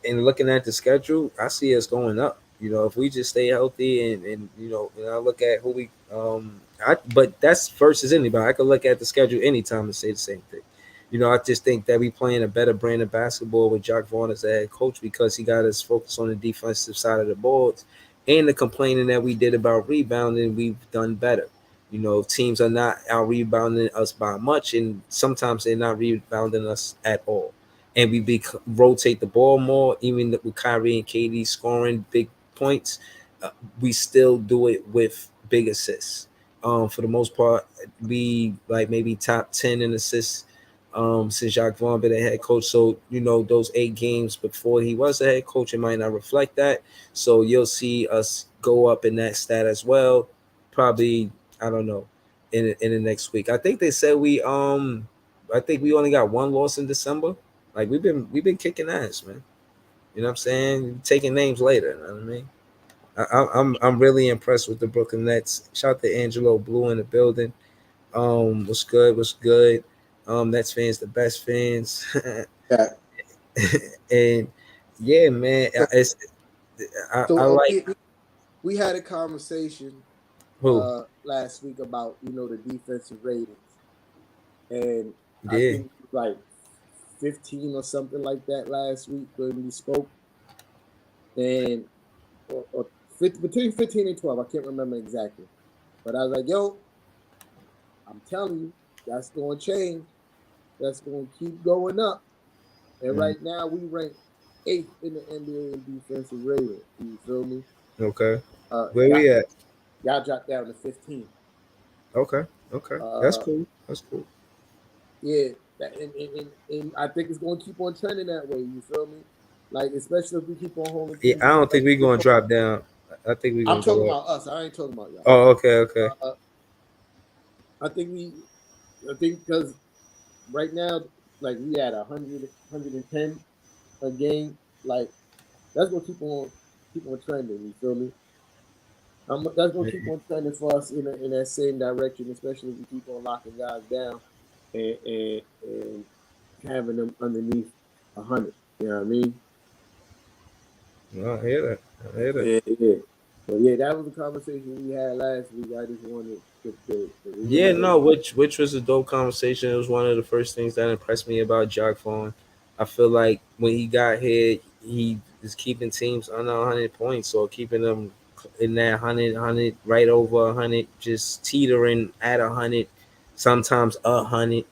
and looking at the schedule, I see us going up. If we just stay healthy and I look at who we but that's versus anybody. I could look at the schedule anytime and say the same thing. I just think that we playing a better brand of basketball with Jacques Vaughn as a head coach because he got us focused on the defensive side of the boards and the complaining that we did about rebounding, we've done better. If teams are not out rebounding us by much, and sometimes they're not rebounding us at all. And rotate the ball more, even with Kyrie and KD scoring big points, uh, we still do it with big assists. For the most part, we like maybe top 10 in assists since Jacques Vaughn been a head coach. So, those 8 games before he was a head coach, it might not reflect that. So you'll see us go up in that stat as well. Probably, I don't know, in the next week. I think we only got 1 loss in December. Like we've been kicking ass, man. You know what I'm saying? Taking names later. You know what I mean? I'm really impressed with the Brooklyn Nets. Shout out to Angelo Blue in the building. What's good? What's good? Nets fans, the best fans, Yeah. and yeah, man, I So like we had a conversation who, last week about the defensive ratings, and I yeah, think like 15 or something like that last week when we spoke, and or 50, between 15 and 12, I can't remember exactly, but I was like, yo, I'm telling you, that's going to change. That's going to keep going up. And mm, right now, we rank eighth in the NBA in defensive rating. You feel me? okay, Uh, where y'all, we at? y'all dropped down to 15. Okay, okay, that's Uh, cool. That's cool. yeah, and I think it's going to keep on trending that way. You feel me? Like, especially if we keep on holding Yeah, teams I to don't think we're 30 gonna points. drop down. I think we're I'm gonna talking go up. about us. I ain't talking about y'all. Oh, okay, okay. Uh, I think I think because right now, like we at 110 a game. Like that's gonna keep on trending. You feel me? That's gonna keep on trending for us in that same direction, especially if we keep on locking guys down and having them underneath 100. You know what I mean? I hear that. I hear that. Yeah. But yeah, that was a conversation we had last week. I just wanted to Yeah, reiterate. no, which was a dope conversation. It was one of the first things that impressed me about Jacques Vaughn. I feel like when he got here, he is keeping teams under 100 points or keeping them in that 100, right over 100, just teetering at 100, sometimes 100.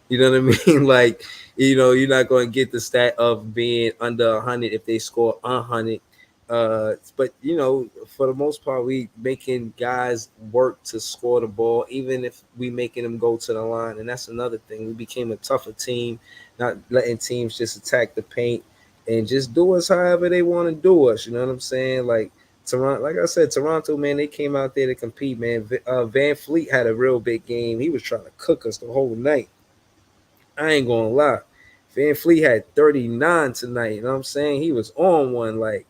You know what I mean? Like, you're not going to get the stat of being under 100 if they score 100. But for the most part, we making guys work to score the ball, even if we making them go to the line. And that's another thing. We became a tougher team, not letting teams just attack the paint and just do us however they want to do us. You know what I'm saying? Like Toronto, like I said, Toronto, man, they came out there to compete, man. Van Fleet had a real big game. He was trying to cook us the whole night. I ain't gonna lie. Van Fleet had 39 tonight. You know what I'm saying? He was on one. Like,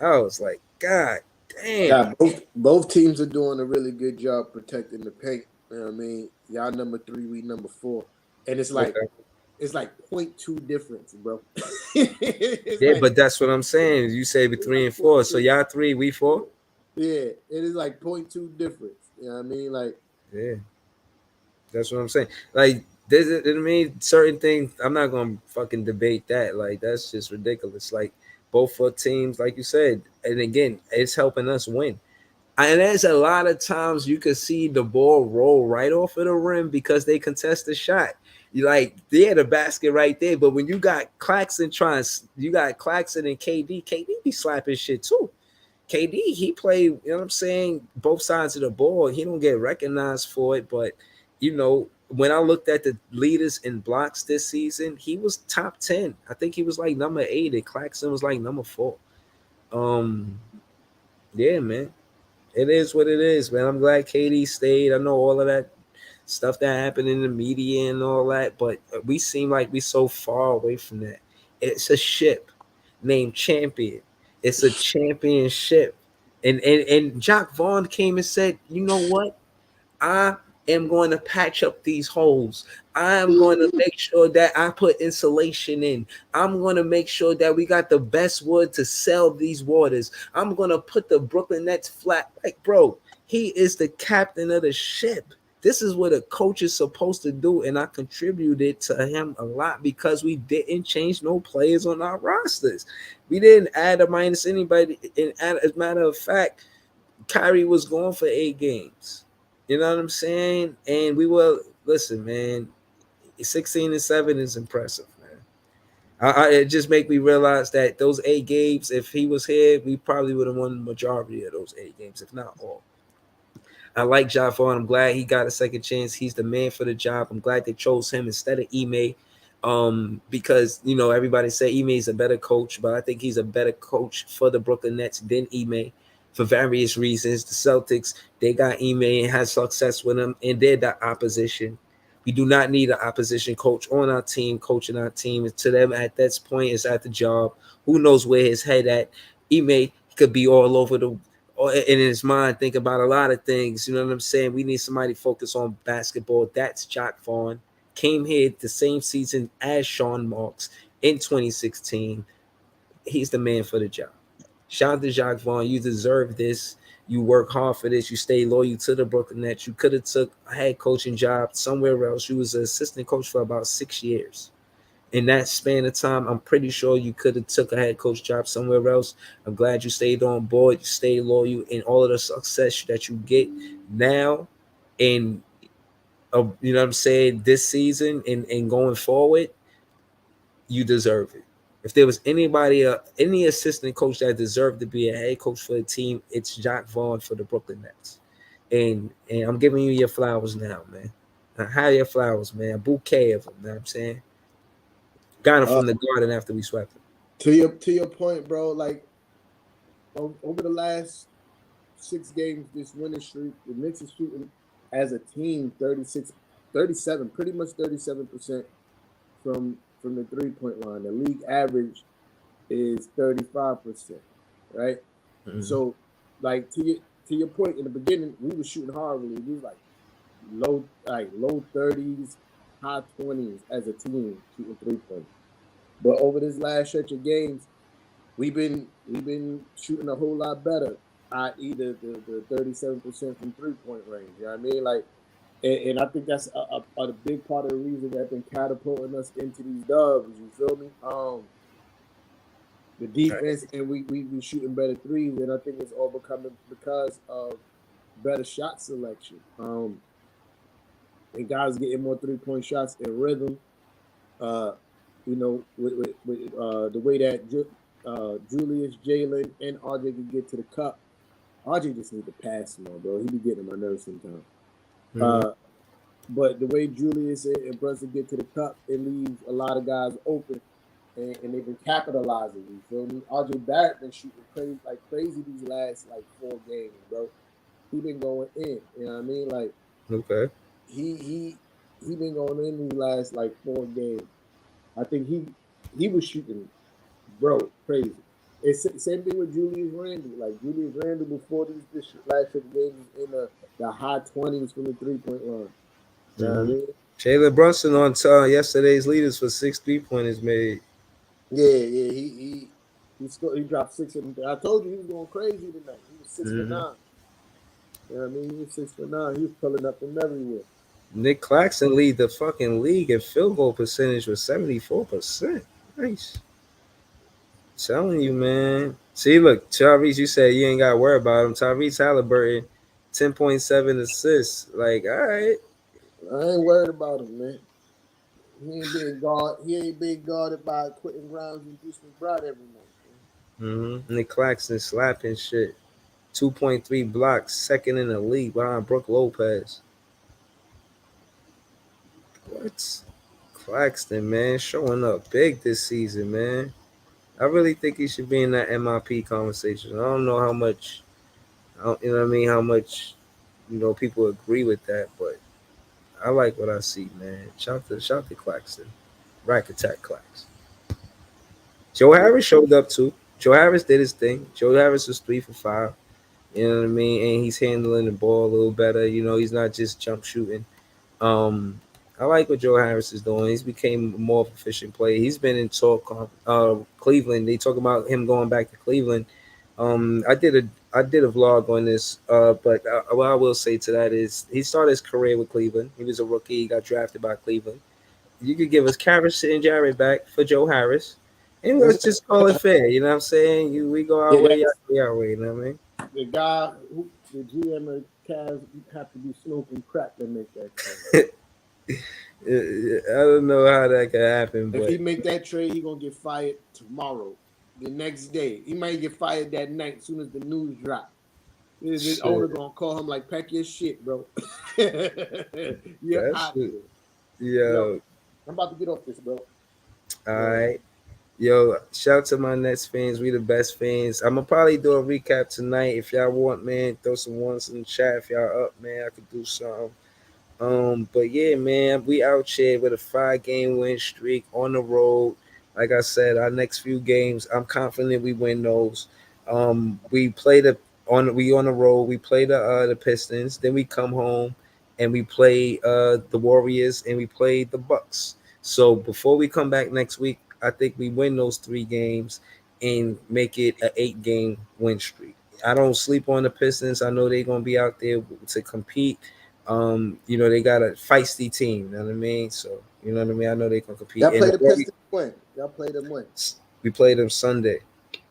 I was like, God damn. Yeah, both teams are doing a really good job protecting the paint. You know what I mean? Y'all number 3, we number 4. And Okay. it's like point 0.2 difference, bro. it's Yeah, like but that's what I'm saying. You say with it's 3 like and point 4. So 0.2. y'all 3, we 4? Yeah, it is like point 0.2 difference. You know what I mean? Like Yeah. That's what I'm saying. Like, there's I mean certain things. I'm not gonna fucking debate that. Like, that's just ridiculous. Like, both for teams, like you said, and again, it's helping us win. And there's a lot of times you could see the ball roll right off of the rim because they contest the shot. You like, yeah, the basket right there. But when you got Claxton you got Claxton and KD be slapping shit too. KD, he played, you know what I'm saying, both sides of the ball. He don't get recognized for it, but when I looked at the leaders in blocks this season, he was top 10. I think he was like number 8, and Claxton was like number 4. Um, yeah, man. It is what it is, man. I'm glad KD stayed. I know all of that stuff that happened in the media and all that, but we seem like we so far away from that. It's a ship named Champion. It's a championship. And Jock Vaughn came and said, you know what? I am going to patch up these holes. I am going to make sure that I put insulation in. I'm going to make sure that we got the best wood to sell these waters. I'm going to put the Brooklyn Nets flat. Like, bro, he is the captain of the ship. This is what a coach is supposed to do. And I contributed to him a lot because we didn't change no players on our rosters. We didn't add or minus anybody. And as a matter of fact, Kyrie was going for 8 games. You know what I'm saying? And we were, listen, man, 16-7 is impressive, man. It just make me realize that those 8 games, if he was here, we probably would have won the majority of those 8 games, if not all. I like Jafar. I'm glad he got a second chance. He's the man for the job. I'm glad they chose him instead of Ime. Because everybody say Ime is a better coach, but I think he's a better coach for the Brooklyn Nets than Ime for various reasons. The Celtics, they got Ime and had success with him, and they're the opposition. We do not need an opposition coach on our team, coaching our team. To them, at this point, is at the job. Who knows where his head at? Ime could be all over the or in his mind think about a lot of things. You know what I'm saying? We need somebody focused on basketball. That's Jock Vaughn. Came here the same season as Sean Marks in 2016. He's the man for the job. Shout out to Jacques Vaughn. You deserve this. You work hard for this. You stay loyal to the Brooklyn Nets. You could have took a head coaching job somewhere else. You was an assistant coach for about 6 years. In that span of time, I'm pretty sure you could have took a head coach job somewhere else. I'm glad you stayed on board, you stayed loyal, and all of the success that you get now, and you know what I'm saying, this season and going forward, you deserve it. If there was anybody, any assistant coach that deserved to be a head coach for the team, it's Jacques Vaughn for the Brooklyn Nets. And I'm giving you your flowers now, man. How your flowers, man? A bouquet of them. You know what I'm saying? Got him uh, from the garden after we swept him. to your point, bro. Like over the last 6 games, this winning streak, the Knicks is shooting as a team 36, 37, pretty much 37% from the 3-point line. The league average is 35%, right? Mm-hmm. So, like to your point in the beginning, we were shooting horribly. We was like low 30s, high 20s as a team shooting 3 pointers. But over this last stretch of games, we've been shooting a whole lot better, i.e. the 37% from 3-point range. You know what I mean? Like, and I think that's a big part of the reason that been catapulting us into these dubs. You feel me? The defense, and we shooting better threes, and I think it's all becoming because of better shot selection. And guys getting more 3-point shots in rhythm. Uh, with the way that Julius, Jalen, and RJ can get to the cup. RJ just need to pass more, bro. He be getting on my nerves sometimes. Mm-hmm. Uh, but the way Julius and Brunson get to the cup, it leaves a lot of guys open, and they've been capitalizing. You feel me? RJ Barrett been shooting crazy these last 4 games, bro. He been going in. You know what I mean? Like Okay. he he been going in these last like 4 games. I think he was shooting, bro, crazy. It's same thing with Julius Randle. Like Julius Randle before this last 6 games was in the high 20s from the 3 point line. You know what I Mm-hmm. mean? Jalen Brunson on yesterday's leaders for 6 3 pointers made. Yeah. He scored. He dropped six. I told you he was going crazy tonight. He was 6 for Mm-hmm. 9. You know what I mean? He was 6 for 9. He was pulling up from everywhere. Nick Claxton lead the fucking league in field goal percentage with 74%. Nice. Telling you, man. See, look, Tyrese, you said you ain't got to worry about him. Tyrese Halliburton, 10.7 assists. Like, all right. I ain't worried about him, man. He ain't being guard. He ain't being guarded by Quentin Grimes and Deuce McBride every night. Man. Mm-hmm. Nick Claxton slapping shit. 2.3 blocks, second in the league behind Brooke Lopez. What? Claxton, man, showing up big this season, man. I really think he should be in that MIP conversation. I don't know how much, you know what I mean, how much, people agree with that, but I like what I see, man. Shout to Claxton. Rack attack Clax. Joe Yeah, Harris showed up too. Joe Harris did his thing. Joe Harris was 3 for 5. You know what I mean? And he's handling the ball a little better. He's not just jump shooting. Um, I like what Joe Harris is doing. He's became a more efficient player. He's been in talk. Cleveland. They talk about him going back to Cleveland. I did a vlog on this. But what I will say to that is he started his career with Cleveland. He was a rookie. He got drafted by Cleveland. You could give us Karras and Jarrett back for Joe Harris, and let's just call it fair. You know what I'm saying? We go our yeah. way, y'all go our way. You know what I mean? The guy who the GM of Cavs have to be smoking crack to make that trade. I don't know how that could happen, If but he make that trade, he gonna get fired tomorrow. The next day, he might get fired that night. As soon as the news drop, the owner shit, gonna call him like, "Pack your shit, bro. You're that's out of it. here." Yo, Yo, I'm about to get off this, bro. all Yo, right. Yo, shout out to my Nets fans. We the best fans. I'm gonna probably do a recap tonight. If y'all want, man, throw some ones in the chat. If y'all up, man, I could do something. But yeah, man, we out here with a 5 game win streak on the road. Like I said, our next few games, I'm confident we win those. We play we on the road. We play the Pistons, then we come home and we play the Warriors and we play the Bucks. So before we come back next week, I think we win those 3 games and make it an 8 game win streak. I don't sleep on the Pistons. I know they're gonna be out there to compete. They got a feisty team, you know what I mean? So, you know what I mean? I know they can compete. y'all And play the the Warriors, Pistons when? Y'all play them when? we played them Sunday.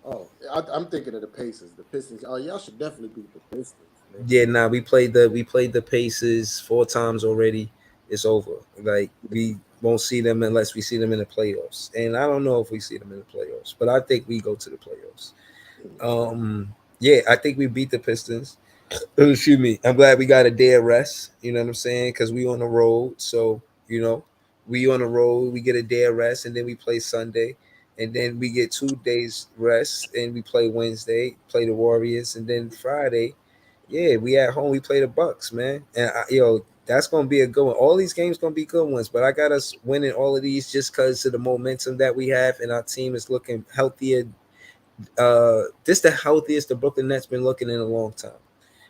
Oh, I'm thinking of the Pacers. The Pistons. Oh, y'all should definitely beat the Pistons, man. Yeah, nah, we played the Pacers 4 times already. It's over. Like we won't see them unless we see them in the playoffs. And I don't know if we see them in the playoffs, but I think we go to the playoffs. Yeah, I think we beat the Pistons. Excuse me. I'm glad we got a day of rest. You know what I'm saying? Because we on the road. So, you know, we on the road. We get a day of rest, and then we play Sunday, and then we get 2 days rest, and we play Wednesday, play the Warriors, and then Friday, yeah, we at home. We play the Bucks, man. And that's gonna be a good one. All these games gonna be good ones, but I got us winning all of these just because of the momentum that we have, and our team is looking healthier. This the healthiest the Brooklyn Nets been looking in a long time.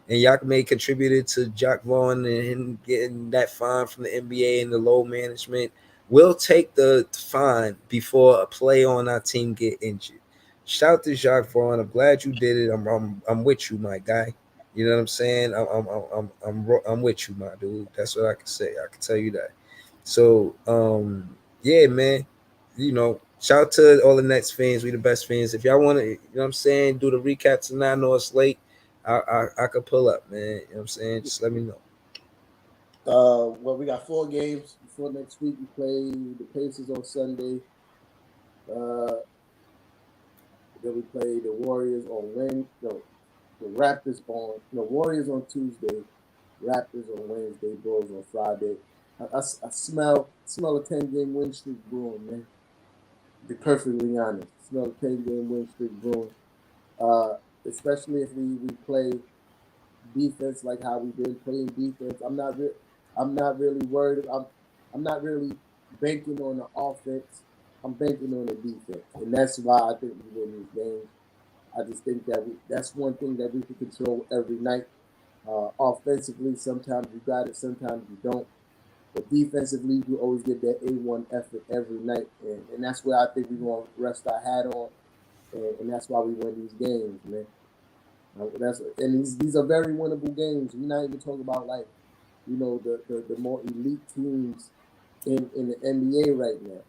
And Yakme contributed to Jock Vaughn and him getting that fine from the NBA and the low management. We'll take the fine before a player on our team get injured. Shout to Jacques Vaughn. I'm glad you did it. I'm with you, my guy. You know what I'm saying? I'm with you, my dude. That's what I can say. I can tell you that. So yeah, man. Shout out to all the Nets fans. We the best fans. If y'all want to, what I'm saying, do the recap tonight. I know it's late. I could pull up, man. You know what I'm saying? Just let me know. Well, we got 4 games before next week. We play the Pacers on Sunday. Uh, then we play the Warriors on Wednesday. No, the Raptors on Warriors on Tuesday. Raptors on Wednesday. Bulls on Friday. I smell a 10 game win streak brewing, man. To be perfectly honest, smell a 10 game win streak brewing. Uh, Especially if we play defense like how we've been playing defense. I'm not really worried. I'm not really banking on the offense. I'm banking on the defense, and that's why I think we win these games. I just think that that's one thing that we can control every night. Offensively, sometimes you got it, sometimes you don't. But defensively, we always give that A1 effort every night, and that's where I think we're going to rest our hat on, and that's why we win these games, man. These are very winnable games. We're not even talking about like, the more elite teams in the NBA right now.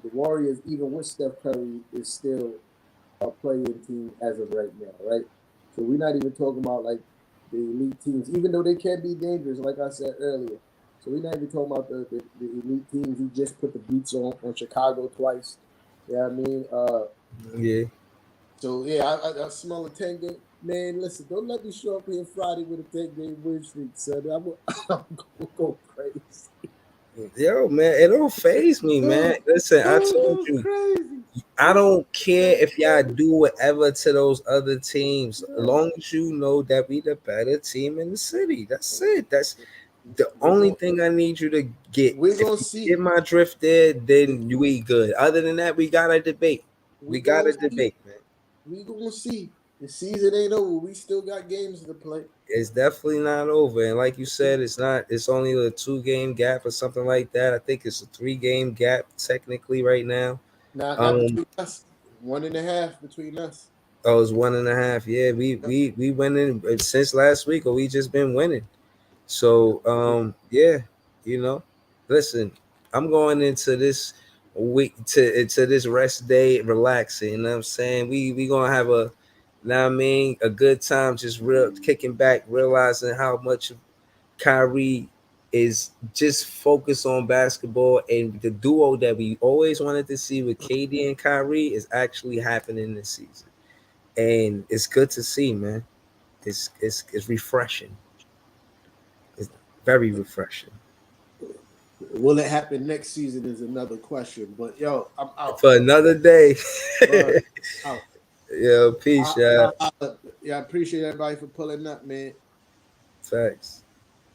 The Warriors, even with Steph Curry, is still a playing team as of right now, right? So we're not even talking about like the elite teams, even though they can be dangerous, like I said earlier. So we're not even talking about the elite teams who just put the beats on Chicago twice. Yeah, I mean, Yeah. so yeah, I smell a 10 game. Man, listen, don't let me show up here Friday with a 10 game win streak, son. I'm gonna go crazy. Yo, man, it don't phase me, man. Listen, I I'm told go you, crazy. I don't care if y'all do whatever to those other teams, as Yeah. long as you know that we the better team in the city. That's it. That's the We're only gonna thing I need you to get. we're If gonna you get see. my drift there, then we good. Other than that, we gotta debate. We We gotta gonna see. debate, man. We gonna see. The season ain't over. We still got games to play. It's definitely not over. And like you said, it's not. It's only a 2 game gap or something like that. I think it's a 3 game gap technically right now. Not Um, between us. 1.5 between us. Oh, it's 1.5. Yeah, we winning since last week, or we just been winning. So yeah, you know, listen, I'm going into this week to this rest day relaxing. You know what I'm saying? We gonna have a, now I mean, a good time, just real kicking back, realizing how much Kyrie is just focused on basketball, and the duo that we always wanted to see with KD and Kyrie is actually happening this season, and it's good to see, man. It's refreshing. It's very refreshing. Will it happen next season is another question. But yo, I'm out, For man. another day. Word, out. Yo, peace, I, y'all. yeah, I appreciate everybody for pulling up, man. Thanks.